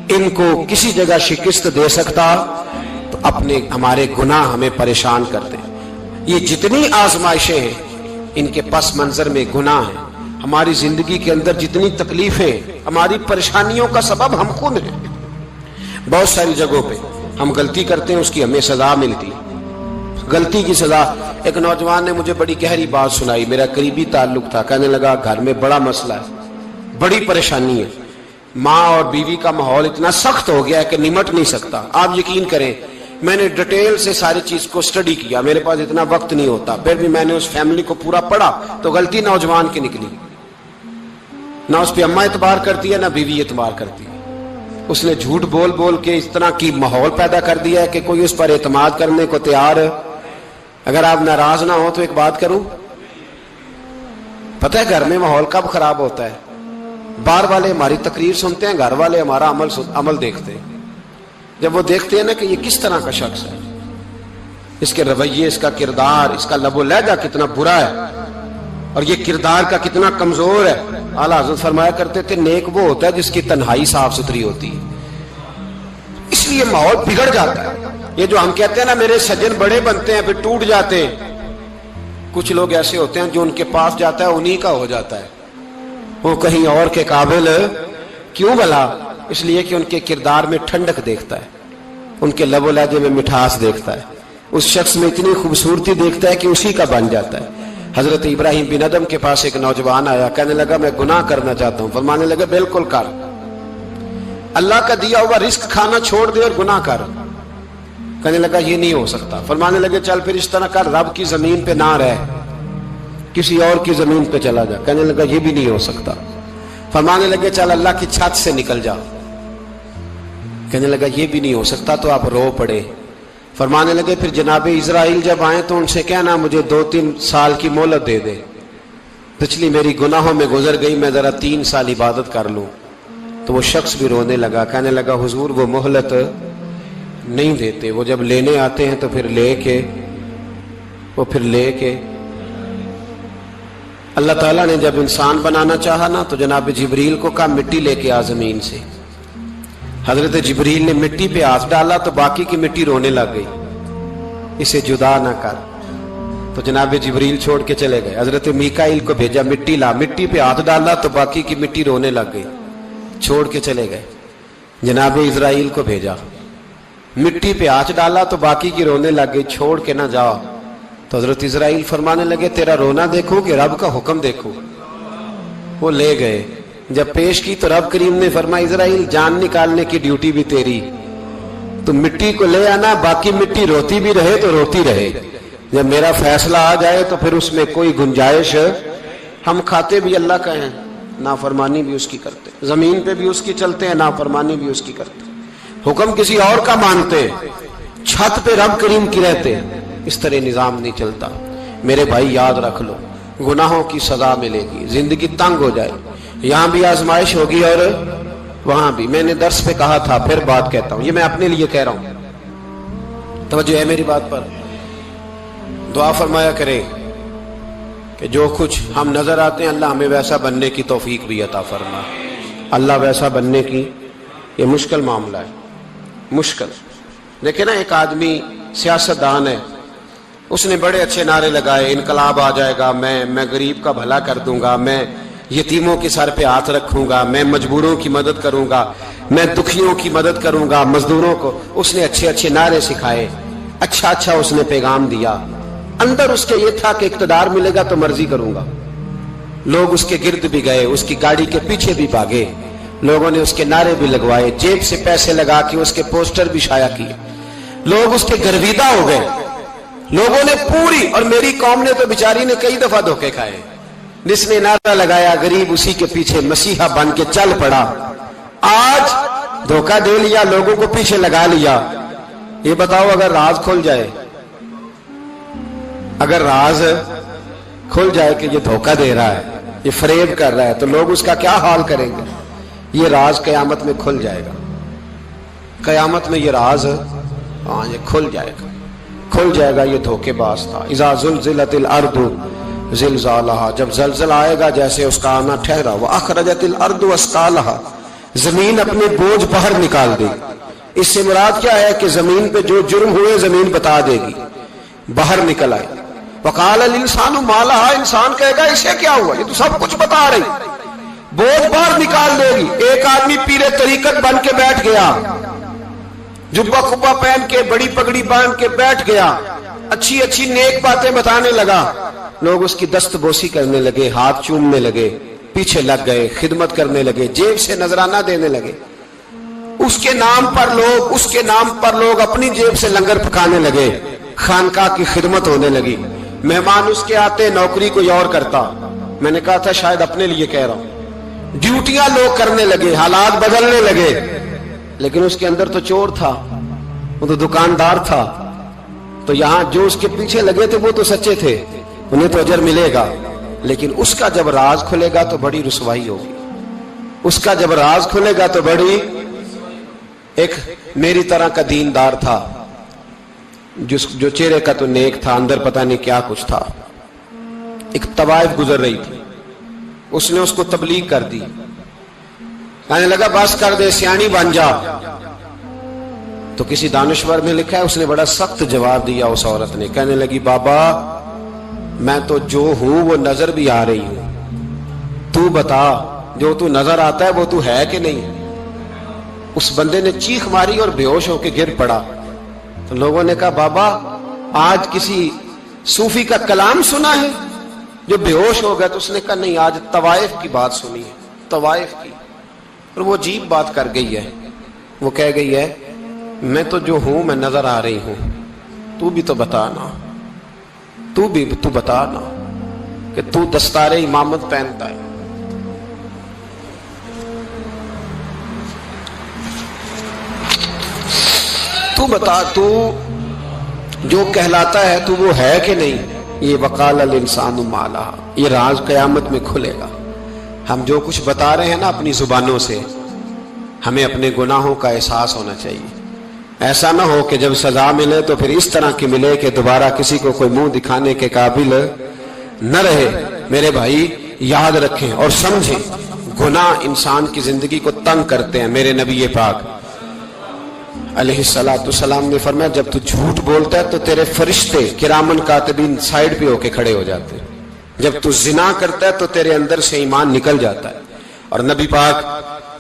ان کو کسی جگہ شکست دے سکتا تو اپنے ہمارے گناہ ہمیں پریشان کرتے ہیں. یہ جتنی آزمائشیں ہیں ان کے پس منظر میں گناہ ہیں. ہماری زندگی کے اندر جتنی تکلیفیں, ہماری پریشانیوں کا سبب ہم خود ہیں. بہت ساری جگہوں پہ ہم غلطی کرتے ہیں, اس کی ہمیں سزا ملتی ہے. غلطی کی سزا. ایک نوجوان نے مجھے بڑی گہری بات سنائی, میرا قریبی تعلق تھا. کہنے لگا گھر میں بڑا مسئلہ ہے, بڑی پریشانی ہے, ماں اور بیوی کا ماحول اتنا سخت ہو گیا ہے کہ نمٹ نہیں سکتا. آپ یقین کریں میں نے ڈیٹیل سے ساری چیز کو سٹڈی کیا, میرے پاس اتنا وقت نہیں ہوتا, پھر بھی میں نے اس فیملی کو پورا پڑھا تو غلطی نوجوان کی نکلی. نہ اس پہ اماں اعتبار کرتی ہے نہ بیوی اعتبار کرتی ہے. اس نے جھوٹ بول بول کے اس طرح کی ماحول پیدا کر دیا ہے کہ کوئی اس پر اعتماد کرنے کو تیار ہے. اگر آپ ناراض نہ ہو تو ایک بات کروں, پتہ ہے گھر میں ماحول کب خراب ہوتا ہے؟ باہر والے ہماری تقریر سنتے ہیں, گھر والے ہمارا عمل دیکھتے ہیں. جب وہ دیکھتے ہیں نا کہ یہ کس طرح کا شخص ہے, اس کے رویے, اس کا کردار, اس کا لب و لہجہ کتنا برا ہے اور یہ کردار کا کتنا کمزور ہے. اعلیٰ حضرت فرمایا کرتے تھے نیک وہ ہوتا ہے جس کی تنہائی صاف ستھری ہوتی ہے. اس لیے ماحول بگڑ جاتا ہے. یہ جو ہم کہتے ہیں نا میرے سجن بڑے بنتے ہیں پھر ٹوٹ جاتے ہیں, کچھ لوگ ایسے ہوتے ہیں جو ان کے پاس جاتا ہے انہی کا ہو جاتا ہے. وہ کہیں اور کے قابل کیوں بھلا؟ اس لیے کہ ان کے کردار میں ٹھنڈک دیکھتا ہے, ان کے لب و لہجے میں مٹھاس دیکھتا ہے, اس شخص میں اتنی خوبصورتی دیکھتا ہے کہ اسی کا بن جاتا ہے. حضرت ابراہیم بن ادم کے پاس ایک نوجوان آیا, کہنے لگا میں گناہ کرنا چاہتا ہوں. فرمانے لگا بالکل کر, اللہ کا دیا ہوا رزق کھانا چھوڑ دے اور گناہ کر. کہنے لگا یہ نہیں ہو سکتا. فرمانے لگے چل پھر اس طرح کر, رب کی زمین پہ نہ رہ, کسی اور کی زمین پہ چلا جا. کہنے لگا یہ بھی نہیں ہو سکتا. فرمانے لگے چل اللہ کی چھت سے نکل جا. کہنے لگا یہ بھی نہیں ہو سکتا. تو آپ رو پڑے. فرمانے لگے پھر جناب اسرائیل جب آئیں تو ان سے کہنا مجھے 2-3 سال کی مہلت دے دے, پچھلی میری گناہوں میں گزر گئی, میں ذرا 3 سال عبادت کر لوں. تو وہ شخص بھی رونے لگا, کہنے لگا حضور وہ مہلت نہیں دیتے, وہ جب لینے آتے ہیں تو پھر لے کے اللہ تعالیٰ نے جب انسان بنانا چاہا نا تو جناب جبریل کو کہا مٹی لے کے آ زمین سے. حضرت جبریل نے مٹی پہ ہاتھ ڈالا تو باقی کی مٹی رونے لگ گئی, اسے جدا نہ کر. تو جناب جبریل چھوڑ کے چلے گئے. حضرت میکائیل کو بھیجا مٹی لا, مٹی پہ ہاتھ ڈالا تو باقی کی مٹی رونے لگ گئی, چھوڑ کے چلے گئے. جناب اسرائیل کو بھیجا, مٹی پہ ہاتھ ڈالا تو باقی کی رونے لگ گئی, چھوڑ کے نہ جاؤ. تو حضرت اسرائیل فرمانے لگے تیرا رونا دیکھو کہ رب کا حکم دیکھو. وہ لے گئے, جب پیش کی تو رب کریم نے فرمایا اسرائیل جان نکالنے کی ڈیوٹی بھی تیری, تو مٹی کو لے آنا, باقی مٹی روتی بھی رہے تو روتی رہے. جب میرا فیصلہ آ جائے تو پھر اس میں کوئی گنجائش, ہم کھاتے بھی اللہ کا ہیں, نافرمانی بھی اس کی کرتے, زمین پہ بھی اس کی چلتے ہیں, نافرمانی بھی اس کی کرتے, حکم کسی اور کا مانتے, چھت پہ رب کریم کی رہتے. اس طرح نظام نہیں چلتا. میرے بھائی یاد رکھ لو, گناہوں کی سزا ملے گی, زندگی تنگ ہو جائے, یہاں بھی آزمائش ہوگی اور وہاں بھی. میں نے درس پہ کہا تھا, پھر بات کہتا ہوں, یہ میں اپنے لیے کہہ رہا ہوں, توجہ ہے میری بات پر. دعا فرمایا کرے کہ جو کچھ ہم نظر آتے ہیں اللہ ہمیں ویسا بننے کی توفیق بھی عطا فرما. اللہ ویسا بننے کی یہ مشکل معاملہ ہے, مشکل. دیکھیں نا, ایک آدمی سیاستدان ہے, اس نے بڑے اچھے نعرے لگائے, انقلاب آ جائے گا, میں غریب کا بھلا کر دوں گا, میں یتیموں کے سر پہ ہاتھ رکھوں گا, میں مجبوروں کی مدد کروں گا, میں دکھیوں کی مدد کروں گا, مزدوروں کو. اس نے اچھے اچھے نعرے سکھائے, اچھا اس نے پیغام دیا. اندر اس کے یہ تھا کہ اقتدار ملے گا تو مرضی کروں گا. لوگ اس کے گرد بھی گئے, اس کی گاڑی کے پیچھے بھی بھاگے, لوگوں نے اس کے نعرے بھی لگوائے, جیب سے پیسے لگا کے اس کے پوسٹر بھی شائع کیے. لوگ اس کے گرویدہ ہو گئے. لوگوں نے پوری, اور میری قوم نے تو بیچاری نے کئی دفعہ دھوکے کھائے. جس نے نعرہ لگایا غریب اسی کے پیچھے مسیحا بن کے چل پڑا. آج دھوکہ دے لیا, لوگوں کو پیچھے لگا لیا. یہ بتاؤ اگر راز کھل جائے, اگر راز کھل جائے کہ یہ دھوکہ دے رہا ہے, یہ فریب کر رہا ہے, تو لوگ اس کا کیا حال کریں گے؟ یہ راز قیامت میں کھل جائے گا. قیامت میں یہ راز یہ کھل جائے گا, کھل جائے گا. یہ دھوکے باز تھا. اذا زلزلت الارض زلزالها, جب زلزلہ آئے گا جیسے اس کا آنا ٹھہرا. واخرجت الارض اثقالها, زمین اپنے بوجھ باہر نکال دے گی. اس سے مراد کیا ہے کہ زمین پہ جو جرم ہوئے زمین بتا دے گی, باہر نکل آئے. وقال الانسان ما لها, انسان کہے گا اسے کیا ہوا, یہ تو سب کچھ بتا رہی. بوجھ باہر نکال دے گی. ایک آدمی پیر طریقت بن کے بیٹھ گیا, جبہ کبا پہن کے, بڑی پگڑی باندھ کے بیٹھ گیا, اچھی اچھی نیک باتیں بتانے لگا. لوگ اس کی دست بوسی کرنے لگے, ہاتھ چومنے لگے, پیچھے لگ گئے, خدمت کرنے لگے, جیب سے نذرانہ دینے لگے. اس کے نام پر لوگ اپنی جیب سے لنگر پکانے لگے, خانقاہ کی خدمت ہونے لگی. مہمان اس کے آتے, نوکری کوئی اور کرتا. میں نے کہا تھا شاید اپنے لیے کہہ رہا ہوں. ڈیوٹیاں لوگ کرنے لگے, حالات بدلنے لگے. لیکن اس کے اندر تو چور تھا, وہ تو دکاندار تھا. تو یہاں جو اس کے پیچھے لگے تھے وہ تو سچے تھے, انہیں تو اجر ملے گا. لیکن اس کا جب راز کھلے گا تو بڑی رسوائی ہوگی. اس کا جب راز کھلے گا تو بڑی. ایک میری طرح کا دیندار تھا, جو چہرے کا تو نیک تھا, اندر پتہ نہیں کیا کچھ تھا. ایک طوائف گزر رہی تھی, اس نے اس کو تبلیغ کر دی. کہنے لگا بس کر دے, سیانی بن جا. تو کسی دانشور میں لکھا ہے اس نے بڑا سخت جواب دیا. اس عورت نے کہنے لگی بابا میں تو جو ہوں وہ نظر بھی آ رہی ہوں, تو بتا جو تو نظر آتا ہے وہ تو ہے کہ نہیں. اس بندے نے چیخ ماری اور بے ہوش ہو کے گر پڑا. تو لوگوں نے کہا بابا آج کسی صوفی کا کلام سنا ہے جو بے ہوش ہو گیا. تو اس نے کہا نہیں, آج طوائف کی بات سنی ہے, طوائف کی. اور وہ عجیب بات کر گئی ہے. وہ کہہ گئی ہے میں تو جو ہوں میں نظر آ رہی ہوں, تو بھی تو بتانا, تو بتانا کہ تو دستار امامت پہنتا ہے. تو بتا, تو جو کہلاتا ہے تو وہ ہے کہ نہیں. یہ وقال الانسان ما لها, یہ راز قیامت میں کھلے گا. ہم جو کچھ بتا رہے ہیں نا اپنی زبانوں سے, ہمیں اپنے گناہوں کا احساس ہونا چاہیے. ایسا نہ ہو کہ جب سزا ملے تو پھر اس طرح کی ملے کہ دوبارہ کسی کو کوئی منہ دکھانے کے قابل نہ رہے. میرے بھائی یاد رکھیں اور سمجھیں, گناہ انسان کی زندگی کو تنگ کرتے ہیں. میرے نبی پاک علیہ السلام نے فرمایا جب تو جھوٹ بولتا ہے تو تیرے فرشتے کرامن کاتبین سائیڈ پہ ہو کے کھڑے ہو جاتے ہیں. جب تو زنا کرتا ہے تو تیرے اندر سے ایمان نکل جاتا ہے. اور نبی پاک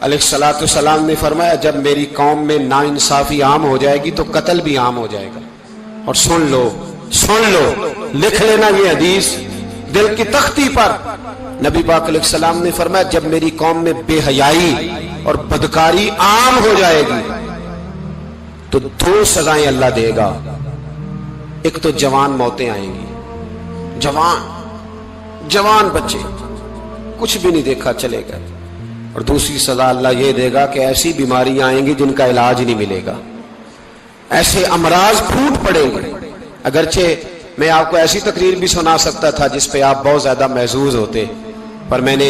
علیہ السلام نے فرمایا جب میری قوم میں ناانصافی عام ہو جائے گی تو قتل بھی عام ہو جائے گا. اور سن لو, لکھ لینا یہ حدیث دل کی تختی پر. نبی پاک علیہ السلام نے فرمایا جب میری قوم میں بے حیائی اور بدکاری عام ہو جائے گی تو 2 سزائیں اللہ دے گا. ایک تو جوان موتیں آئیں گی, جوان بچے کچھ بھی نہیں دیکھا چلے گئے. اور دوسری سزا اللہ یہ دے گا کہ ایسی بیماریاں آئیں گی جن کا علاج نہیں ملے گا, ایسے امراض پھوٹ پڑیں گے. اگرچہ میں آپ کو ایسی تقریر بھی سنا سکتا تھا جس پہ آپ بہت زیادہ محظوظ ہوتے, پر میں نے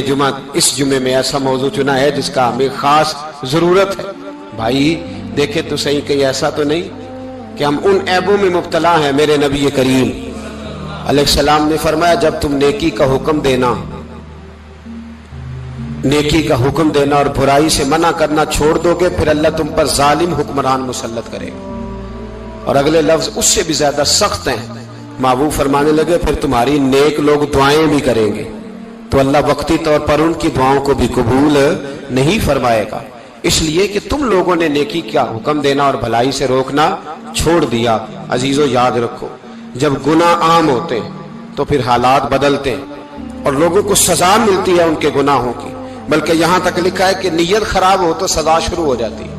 اس جمعے میں ایسا موضوع چنا ہے جس کا ہمیں خاص ضرورت ہے. بھائی دیکھے تو صحیح, کہ ایسا تو نہیں کہ ہم ان عیبوں میں مبتلا ہیں. میرے نبی کریم علیہ السلام نے فرمایا جب تم نیکی کا حکم دینا اور برائی سے منع کرنا چھوڑ دو گے، پھر اللہ تم پر ظالم حکمران مسلط کرے گا۔ اور اگلے لفظ اس سے بھی زیادہ سخت ہیں۔ محبوب فرمانے لگے پھر تمہاری نیک لوگ دعائیں بھی کریں گے تو اللہ وقتی طور پر ان کی دعاؤں کو بھی قبول نہیں فرمائے گا، اس لیے کہ تم لوگوں نے نیکی کا حکم دینا اور بھلائی سے روکنا چھوڑ دیا۔ عزیزو یاد رکھو، جب گناہ عام ہوتے تو پھر حالات بدلتے اور لوگوں کو سزا ملتی ہے ان کے گناہوں کی، بلکہ یہاں تک لکھا ہے کہ نیت خراب ہو تو سزا شروع ہو جاتی ہے۔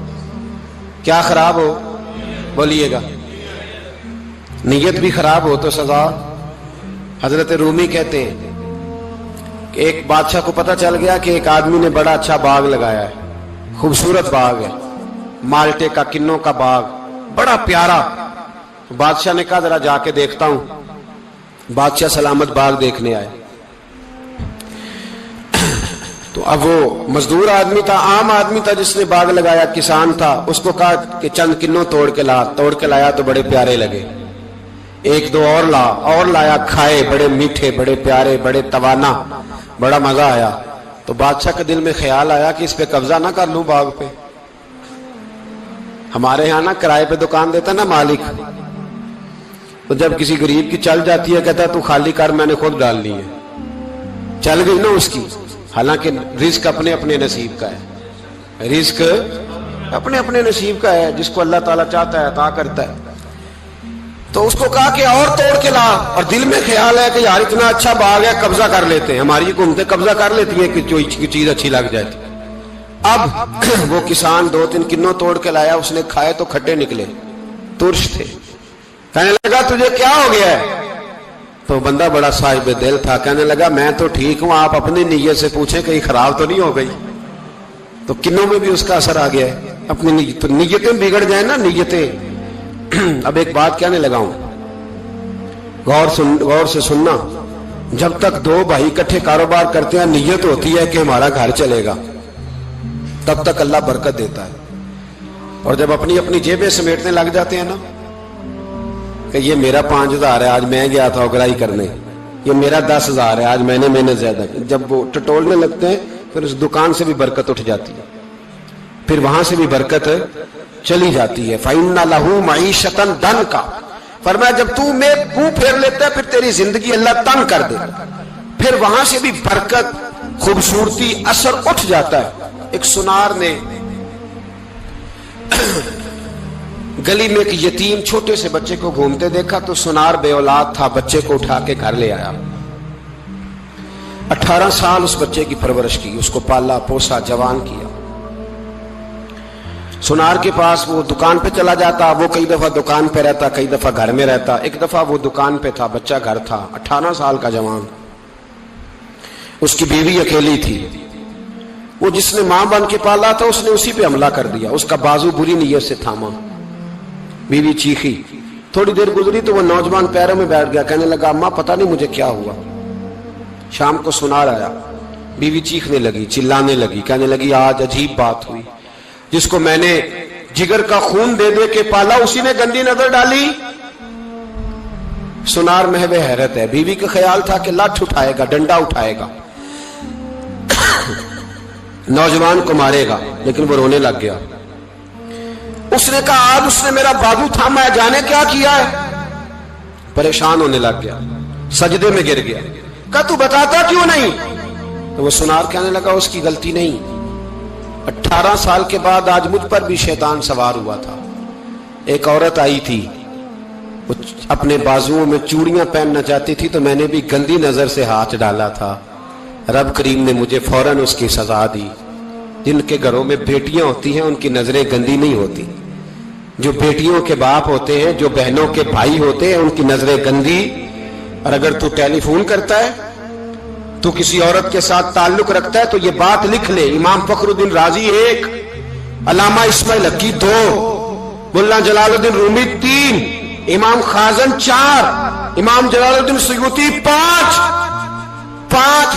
کیا خراب ہو؟ بولیے گا۔ نیت بھی خراب ہو تو سزا۔ حضرت رومی کہتے ہیں کہ ایک بادشاہ کو پتہ چل گیا کہ ایک آدمی نے بڑا اچھا باغ لگایا ہے، خوبصورت باغ ہے، مالٹے کا، کنوں کا باغ، بڑا پیارا۔ بادشاہ نے کہا ذرا جا کے دیکھتا ہوں۔ بادشاہ سلامت باغ دیکھنے آئے تو اب وہ مزدور آدمی تھا، عام آدمی تھا جس نے باغ لگایا، کسان تھا، اس کو کہا کہ چند کنوں توڑ کے لایا تو بڑے پیارے لگے۔ ایک دو اور لایا، کھائے، بڑے میٹھے، بڑے پیارے، بڑے توانا، بڑا مزہ آیا۔ تو بادشاہ کے دل میں خیال آیا کہ اس پہ قبضہ نہ کر لوں باغ پہ۔ ہمارے یہاں نا کرائے پہ دکان دیتا نا مالک، تو جب کسی غریب کی چل جاتی ہے کہتا ہے تو خالی کر، میں نے خود ڈال لی ہے، چل گئی نا اس کی۔ حالانکہ رزق اپنے اپنے نصیب کا ہے، رزق اپنے اپنے نصیب کا ہے، جس کو اللہ تعالیٰ چاہتا ہے عطا کرتا ہے۔ تو اس کو کہا کہ اور توڑ کے لا، اور دل میں خیال ہے کہ یار اتنا اچھا باغ ہے، قبضہ کر لیتے ہیں، ہماری حکومتیں قبضہ کر لیتی ہیں کہ جو چیز اچھی لگ جاتی۔ اب وہ کسان 2-3 کنوں توڑ کے لایا، اس نے کھائے تو کھٹے نکلے، ترش تھے۔ کہنے لگا تجھے کیا ہو گیا ہے؟ تو بندہ بڑا صاحب دل تھا، کہنے لگا میں تو ٹھیک ہوں، آپ اپنی نیت سے پوچھیں کہیں خراب تو نہیں ہو گئی۔ تو کنوں میں بھی اس کا اثر آ گیا ہے، اپنی نیت، تو نیتیں بگڑ جائیں نا، نیتیں۔ اب ایک بات کہنے لگا ہوں، غور سے سننا، جب تک دو بھائی اکٹھے کاروبار کرتے ہیں نیت ہوتی ہے کہ ہمارا گھر چلے گا، تب تک اللہ برکت دیتا ہے۔ اور جب اپنی اپنی جیبیں سمیٹنے لگ جاتے ہیں نا کہ یہ میرا 5000 ہے، آج میں گیا تھا اگرائی کرنے، یہ میرا 10,000 ہے، آج میں نے محنت زیادہ کی، جب وہ ٹٹولنے لگتے ہیں پھر اس دکان سے بھی برکت اٹھ جاتی ہے، پھر وہاں سے بھی برکت چلی جاتی ہے۔ فَإِنَّ لَهُ مَعِيشَةً ضَنْكَ، فرمایا جب تو میں منہ پھیر لیتا ہے پھر تیری زندگی اللہ تنگ کر دے، پھر وہاں سے بھی برکت، خوبصورتی، اثر اٹھ جاتا ہے۔ ایک سنار نے گلی میں ایک یتیم چھوٹے سے بچے کو گھومتے دیکھا تو سنار بے اولاد تھا، بچے کو اٹھا کے گھر لے آیا، 18 سال اس بچے کی پرورش کی، اس کو پالا پوسا، جوان کیا۔ سنار کے پاس وہ دکان پہ چلا جاتا، وہ کئی دفعہ دکان پہ رہتا، کئی دفعہ گھر میں رہتا۔ ایک دفعہ وہ دکان پہ تھا، بچہ گھر تھا، 18 سال کا جوان، اس کی بیوی اکیلی تھی۔ وہ جس نے ماں بن کے پالا تھا اس نے اسی پہ حملہ کر دیا، اس کا بازو بری نیت سے تھاما، بیوی چیخی۔ تھوڑی دیر گزری تو وہ نوجوان پیروں میں بیٹھ گیا، کہنے لگا اماں پتہ نہیں مجھے کیا ہوا۔ شام کو سنار آیا، بیوی چیخنے لگی، چلانے لگی، کہنے لگی آج عجیب بات ہوئی، جس کو میں نے جگر کا خون دے دے کے پالا اسی نے گندی نظر ڈالی۔ سنار محو حیرت ہے، بیوی کا خیال تھا کہ لاٹھ اٹھائے گا، ڈنڈا اٹھائے گا، نوجوان کو مارے گا، لیکن وہ رونے لگ گیا۔ اس نے کہا آج اس نے میرا بازو تھاما ہے، جانے کیا کیا ہے؟ پریشان ہونے لگ گیا، سجدے میں گر گیا، کہا تو بتاتا کیوں نہیں؟ تو وہ سنار کہنے لگا اس کی غلطی نہیں، 18 سال کے بعد آج مجھ پر بھی شیطان سوار ہوا تھا۔ ایک عورت آئی تھی، وہ اپنے بازوؤں میں چوڑیاں پہننا چاہتی تھی تو میں نے بھی گندی نظر سے ہاتھ ڈالا تھا، رب کریم نے مجھے فوراً اس کی سزا دی۔ جن کے گھروں میں بیٹیاں ہوتی ہیں ان کی نظریں گندی نہیں ہوتی، جو بیٹیوں کے باپ ہوتے ہیں، جو بہنوں کے بھائی ہوتے ہیں، ان کی نظریں گندی۔ اور اگر تو ٹیلی فون کرتا ہے، تو کسی عورت کے ساتھ تعلق رکھتا ہے تو یہ بات لکھ لے، امام فخر الدین رازی 1، علامہ اسماعیل حقی 2، ملا جلال الدین رومی 3، امام خازن 4، امام جلال الدین سیوطی 5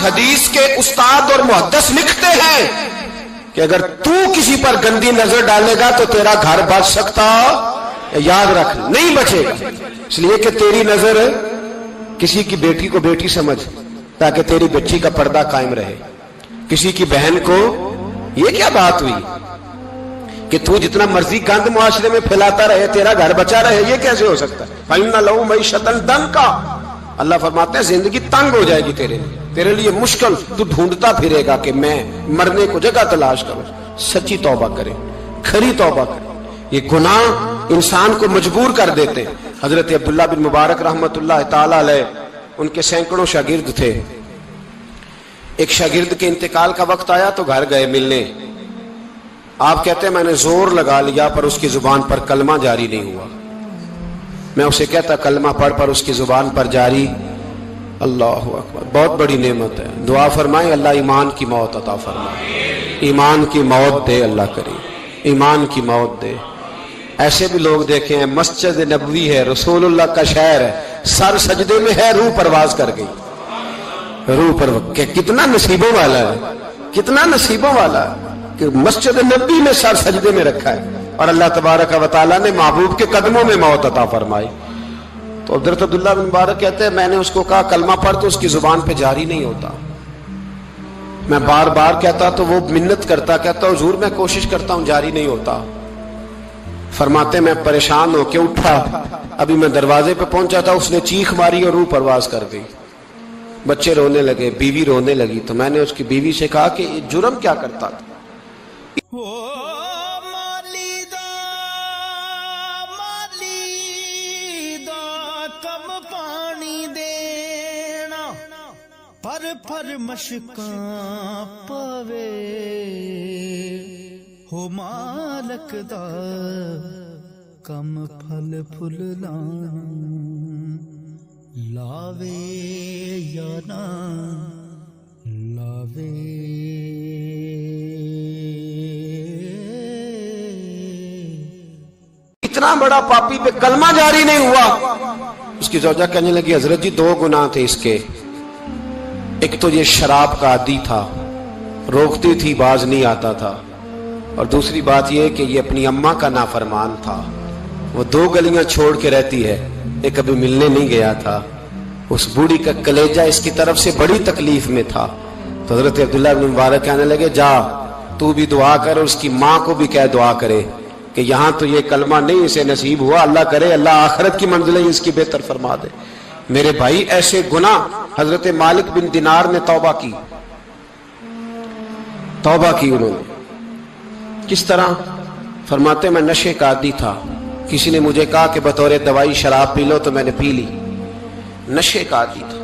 حدیث کے استاد اور محدث لکھتے ہیں کہ اگر تو کسی پر گندی نظر ڈالے گا تو تیرا گھر بچ سکتا، یاد رکھ نہیں بچے گا، اس لیے کہ تیری نظر کسی کی بیٹی کو بیٹی سمجھ تاکہ تیری بچی کا پردہ قائم رہے. کسی کی بہن کو یہ کیا بات ہوئی کہ تو جتنا مرضی گند معاشرے میں پھیلاتا رہے تیرا گھر بچا رہے؟ یہ کیسے ہو سکتا ہے؟ فَإِنَّ لَهُ مَعِيشَةً ضَنْكَ. اللہ فرماتے ہیں زندگی تنگ ہو جائے گی تیرے لیے مشکل. تو ڈھونڈتا پھرے گا کہ میں مرنے کو جگہ تلاش کروں. سچی توبہ کرے, کھری توبہ کرے. یہ گناہ انسان کو مجبور کر دیتے ہیں. حضرت عبداللہ بن مبارک رحمت اللہ تعالی علیہ, ان کے سینکڑوں شاگرد تھے. ایک شاگرد کے انتقال کا وقت آیا تو گھر گئے ملنے. آپ کہتے ہیں میں نے زور لگا لیا پر اس کی زبان پر کلمہ جاری نہیں ہوا. میں اسے کہتا کلمہ پڑھ پر اس کی زبان پر جاری. اللہ اکبر, بہت بڑی نعمت ہے. دعا فرمائیں اللہ ایمان کی موت عطا فرمائے, ایمان کی موت دے اللہ کریم, ایمان کی موت دے. ایسے بھی لوگ دیکھے ہیں مسجد نبوی ہے, رسول اللہ کا شہر ہے, سر سجدے میں ہے, روح پرواز کر گئی. روح پر کتنا نصیبوں والا ہے, کتنا نصیبوں والا ہے کہ مسجد نبوی میں سر سجدے میں رکھا ہے اور اللہ تبارک و تعالیٰ نے محبوب کے قدموں میں موت عطا فرمائی. تو حضرت عبداللہ بن مبارک کہتے ہیں میں نے اس کو کہا کلمہ پڑھ تو اس کی زبان پہ جاری نہیں ہوتا. میں بار بار کہتا تو وہ منت کرتا, کہتا حضور میں کوشش کرتا ہوں جاری نہیں ہوتا. فرماتے میں پریشان ہو کے اٹھا, ابھی میں دروازے پہ پہنچا تھا اس نے چیخ ماری اور روح پرواز کر گئی. بچے رونے لگے, بیوی رونے لگی. تو میں نے اس کی بیوی سے کہا کہ یہ جرم کیا کرتا تھا؟ پر مشکاں پوے ہو مالک دا کم پھل پھل لاوے یا نہ لاوے. اتنا بڑا پاپی پہ کلمہ جاری نہیں ہوا. اس کی زوجہ کہنے لگی حضرت جی دو گناہ تھے اس کے. ایک تو یہ شراب کا عادی تھا, روکتی تھی باز نہیں آتا تھا, اور دوسری بات یہ کہ یہ اپنی اماں کا نافرمان تھا. وہ دو گلیاں چھوڑ کے رہتی ہے, ایک کبھی ملنے نہیں گیا تھا. اس بوڑھی کا کلیجہ اس کی طرف سے بڑی تکلیف میں تھا. تو حضرت عبداللہ بن مبارک کہنے لگے جا تو بھی دعا کر, اور اس کی ماں کو بھی کہہ دعا کرے کہ یہاں تو یہ کلمہ نہیں اسے نصیب ہوا, اللہ کرے اللہ آخرت کی منزلیں اس کی بہتر فرما دے. میرے بھائی ایسے گناہ حضرت مالک بن دینار نے توبہ کی انہوں نے. کس طرح؟ فرماتے میں نشے کا عادی تھا, کسی نے مجھے کہا کہ بطور دوائی شراب پی لو تو میں نے پی لی. نشے کا عادی تھا,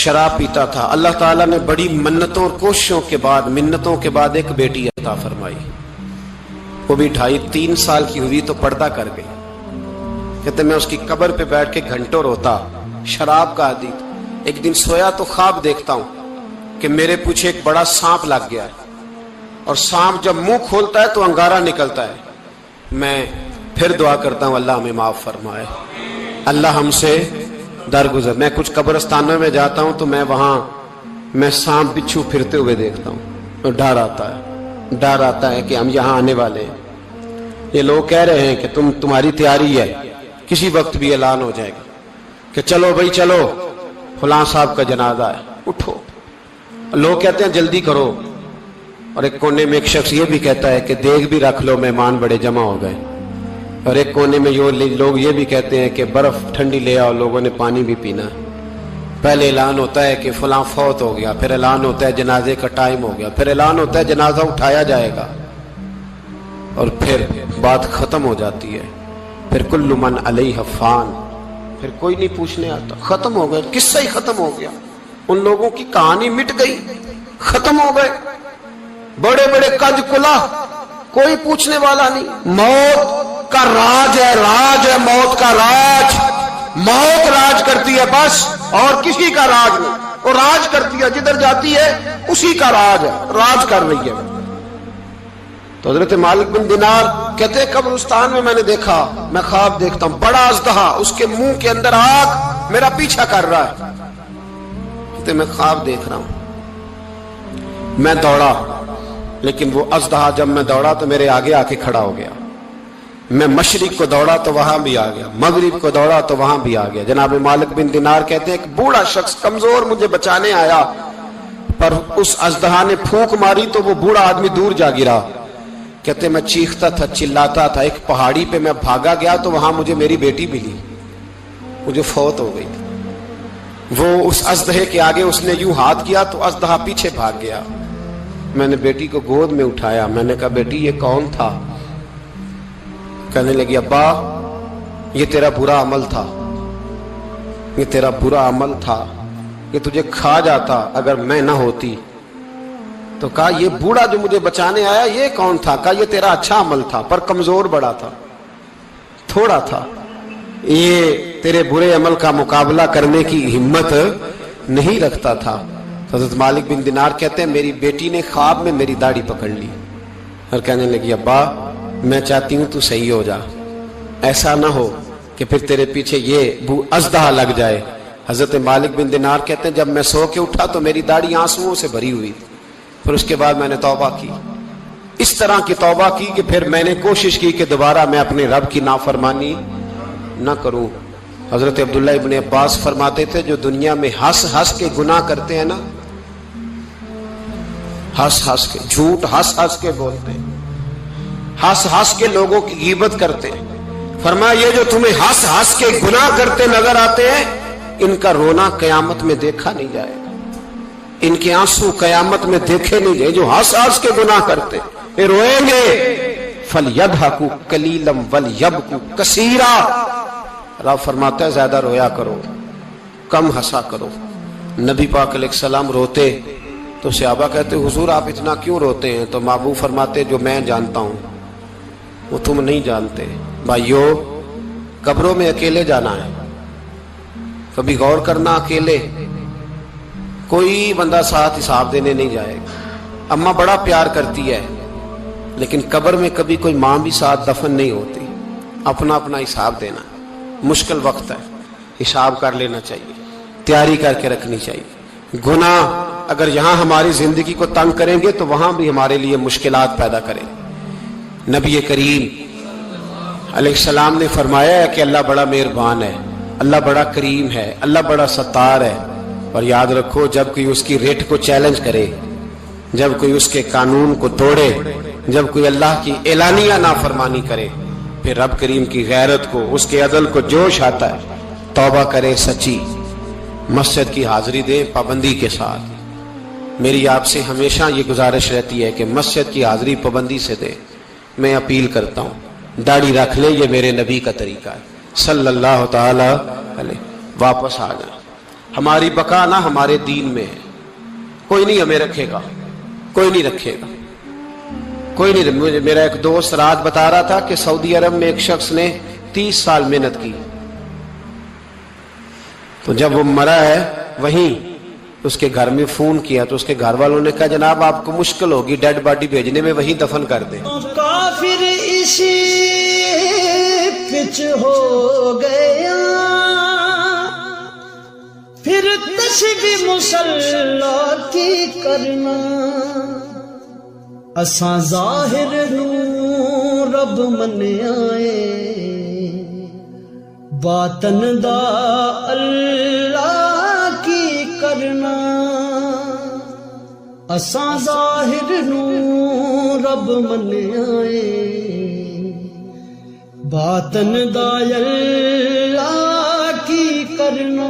شراب پیتا تھا. اللہ تعالیٰ نے بڑی منتوں اور کوششوں کے بعد, منتوں کے بعد ایک بیٹی عطا فرمائی. وہ بھی 2.5-3 سال کی ہوئی تو پردہ کر گئی. کہتے میں اس کی قبر پہ بیٹھ کے گھنٹوں روتا. شراب کا عادی تھا. ایک دن سویا تو خواب دیکھتا ہوں کہ میرے پیچھے ایک بڑا سانپ لگ گیا ہے, اور سانپ جب منہ کھولتا ہے تو انگارہ نکلتا ہے. میں پھر دعا کرتا ہوں اللہ ہمیں معاف فرمائے, اللہ ہم سے درگزر. میں کچھ قبرستانوں میں جاتا ہوں تو میں وہاں سانپ بچھو پھرتے ہوئے دیکھتا ہوں, اور ڈر آتا ہے کہ ہم یہاں آنے والے ہیں. یہ لوگ کہہ رہے ہیں کہ تمہاری تیاری ہے, کسی وقت بھی اعلان ہو جائے گا کہ چلو بھائی چلو فلاں صاحب کا جنازہ ہے, اٹھو. لوگ کہتے ہیں جلدی کرو, اور ایک کونے میں ایک شخص یہ بھی کہتا ہے کہ دیگ بھی رکھ لو مہمان بڑے جمع ہو گئے. اور ایک کونے میں لوگ یہ بھی کہتے ہیں کہ برف ٹھنڈی لے آؤ, لوگوں نے پانی بھی پینا. پہلے اعلان ہوتا ہے کہ فلاں فوت ہو گیا, پھر اعلان ہوتا ہے جنازے کا ٹائم ہو گیا, پھر اعلان ہوتا ہے جنازہ اٹھایا جائے گا, اور پھر بات ختم ہو جاتی ہے. پھر کل من علیہ فان, پھر کوئی نہیں پوچھنے آتا. ختم ہو گئے, قصہ ہی ختم ہو گیا. ان لوگوں کی کہانی مٹ گئی, ختم ہو گئے. بڑے بڑے کج کلا, کوئی پوچھنے والا نہیں. موت کا راج ہے موت کا راج. موت راج کرتی ہے بس, اور کسی کا راج نہیں. وہ راج کرتی ہے, جدھر جاتی ہے اسی کا راج ہے, راج کر رہی ہے. تو حضرت مالک بن دینار کہتے ہیں قبرستان میں نے دیکھا, میں خواب دیکھتا ہوں بڑا اژدہا, اس کے منہ کے اندر آگ میرا پیچھا کر رہا ہے. کہتے میں خواب دیکھ رہا ہوں. میں دوڑا, لیکن وہ اژدہا جب میں دوڑا تو میرے آگے آ کے کھڑا ہو گیا. میں مشرق کو دوڑا تو وہاں بھی آ گیا، مغرب کو دوڑا تو وہاں بھی آ گیا۔ جناب مالک بن دینار کہتے ہیں ایک بوڑھا شخص کمزور مجھے بچانے آیا، پر اس اژدہا نے پھونک ماری تو وہ بوڑھا آدمی دور جا گرا۔ کہتے میں چیختا تھا، چلاتا تھا، ایک پہاڑی پہ میں بھاگا گیا تو وہاں مجھے میری بیٹی ملی، وہ جو فوت ہو گئی تھی۔ وہ اس اژدہے کے آگے اس نے یوں ہاتھ کیا تو اژدہا پیچھے بھاگ گیا۔ میں نے بیٹی کو گود میں اٹھایا، میں نے کہا بیٹی یہ کون تھا؟ کہنے لگی ابا یہ تیرا برا عمل تھا، یہ تیرا برا عمل تھا، یہ تجھے کھا جاتا اگر میں نہ ہوتی۔ تو کہا یہ بوڑھا جو مجھے بچانے آیا یہ کون تھا؟ کہا یہ تیرا اچھا عمل تھا پر کمزور بڑا تھا، تھوڑا تھا، یہ تیرے برے عمل کا مقابلہ کرنے کی ہمت نہیں رکھتا تھا۔ حضرت مالک بن دینار کہتے ہیں میری بیٹی نے خواب میں میری داڑھی پکڑ لی اور کہنے لگی ابا میں چاہتی ہوں تو صحیح ہو جا، ایسا نہ ہو کہ پھر تیرے پیچھے یہ اژدہا لگ جائے۔ حضرت مالک بن دینار کہتے ہیں جب میں سو کے اٹھا تو میری داڑھی آنسوؤں سے بھری ہوئی تھی، پھر اس کے بعد میں نے توبہ کی، اس طرح کی توبہ کی کہ پھر میں نے کوشش کی کہ دوبارہ میں اپنے رب کی نافرمانی نہ کروں۔ حضرت عبداللہ ابن عباس فرماتے تھے جو دنیا میں ہنس ہنس کے گناہ کرتے ہیں نا، ہنس ہنس کے جھوٹ ہنس ہنس کے بولتے ہیں، ہنس ہنس کے لوگوں کی غیبت کرتے ہیں، فرمایا یہ جو تمہیں ہنس ہنس کے گناہ کرتے نظر آتے ہیں ان کا رونا قیامت میں دیکھا نہیں جائے گا، ان کے آنسو قیامت میں دیکھے نہیں جائے۔ جو ہنس ہنس کے گناہ کرتے یہ روئیں گے، فَلْيَضْحَكُوا قَلِيلًا وَلْيَبْكُوا كَثِيرًا۔ رب فرماتا ہے زیادہ رویا کرو، کم ہنسا کرو۔ نبی پاک علیہ السلام روتے تو صحابہ کہتے حضور آپ اتنا کیوں روتے ہیں؟ تو محبوب فرماتے جو میں جانتا ہوں وہ تم نہیں جانتے۔ بھائیو قبروں میں اکیلے جانا ہے، کبھی غور کرنا، اکیلے کوئی بندہ ساتھ حساب دینے نہیں جائے گا۔ اماں بڑا پیار کرتی ہے لیکن قبر میں کبھی کوئی ماں بھی ساتھ دفن نہیں ہوتی، اپنا اپنا حساب دینا، مشکل وقت ہے، حساب کر لینا چاہیے، تیاری کر کے رکھنی چاہیے۔ گناہ اگر یہاں ہماری زندگی کو تنگ کریں گے تو وہاں بھی ہمارے لیے مشکلات پیدا کریں۔ نبی کریم علیہ السلام نے فرمایا ہے کہ اللہ بڑا مہربان ہے، اللہ بڑا کریم ہے، اللہ بڑا ستار ہے، اور یاد رکھو جب کوئی اس کی ریٹ کو چیلنج کرے، جب کوئی اس کے قانون کو توڑے، جب کوئی اللہ کی اعلانیہ نافرمانی کرے، پھر رب کریم کی غیرت کو، اس کے عدل کو جوش آتا ہے، توبہ کرے سچی، مسجد کی حاضری دے پابندی کے ساتھ۔ میری آپ سے ہمیشہ یہ گزارش رہتی ہے کہ مسجد کی حاضری پابندی سے دے۔ میں اپیل کرتا ہوں داڑھی رکھ لے، یہ میرے نبی کا طریقہ ہے صلی اللہ تعالی علیہ۔ واپس آ جائیں، ہماری بقا نہ ہمارے دین میں ہے، کوئی نہیں ہمیں رکھے گا، کوئی نہیں رکھے گا، کوئی نہیں۔ میرا ایک دوست رات بتا رہا تھا کہ سعودی عرب میں ایک شخص نے 30 سال محنت کی، تو جب وہ مرا ہے وہیں اس کے گھر میں فون کیا تو اس کے گھر والوں نے کہا جناب آپ کو مشکل ہوگی ڈیڈ باڈی بھیجنے میں، وہیں دفن کر دیں۔ کافر اسی پچ ہو گیا، پھر تسبیح مصلی کی کرنا، اساں ظاہر نو رب منیائے، باطن دا اللہ کی کرنا، اساں ظاہر نو رب منیائے، باطن دا اللہ کی کرنا۔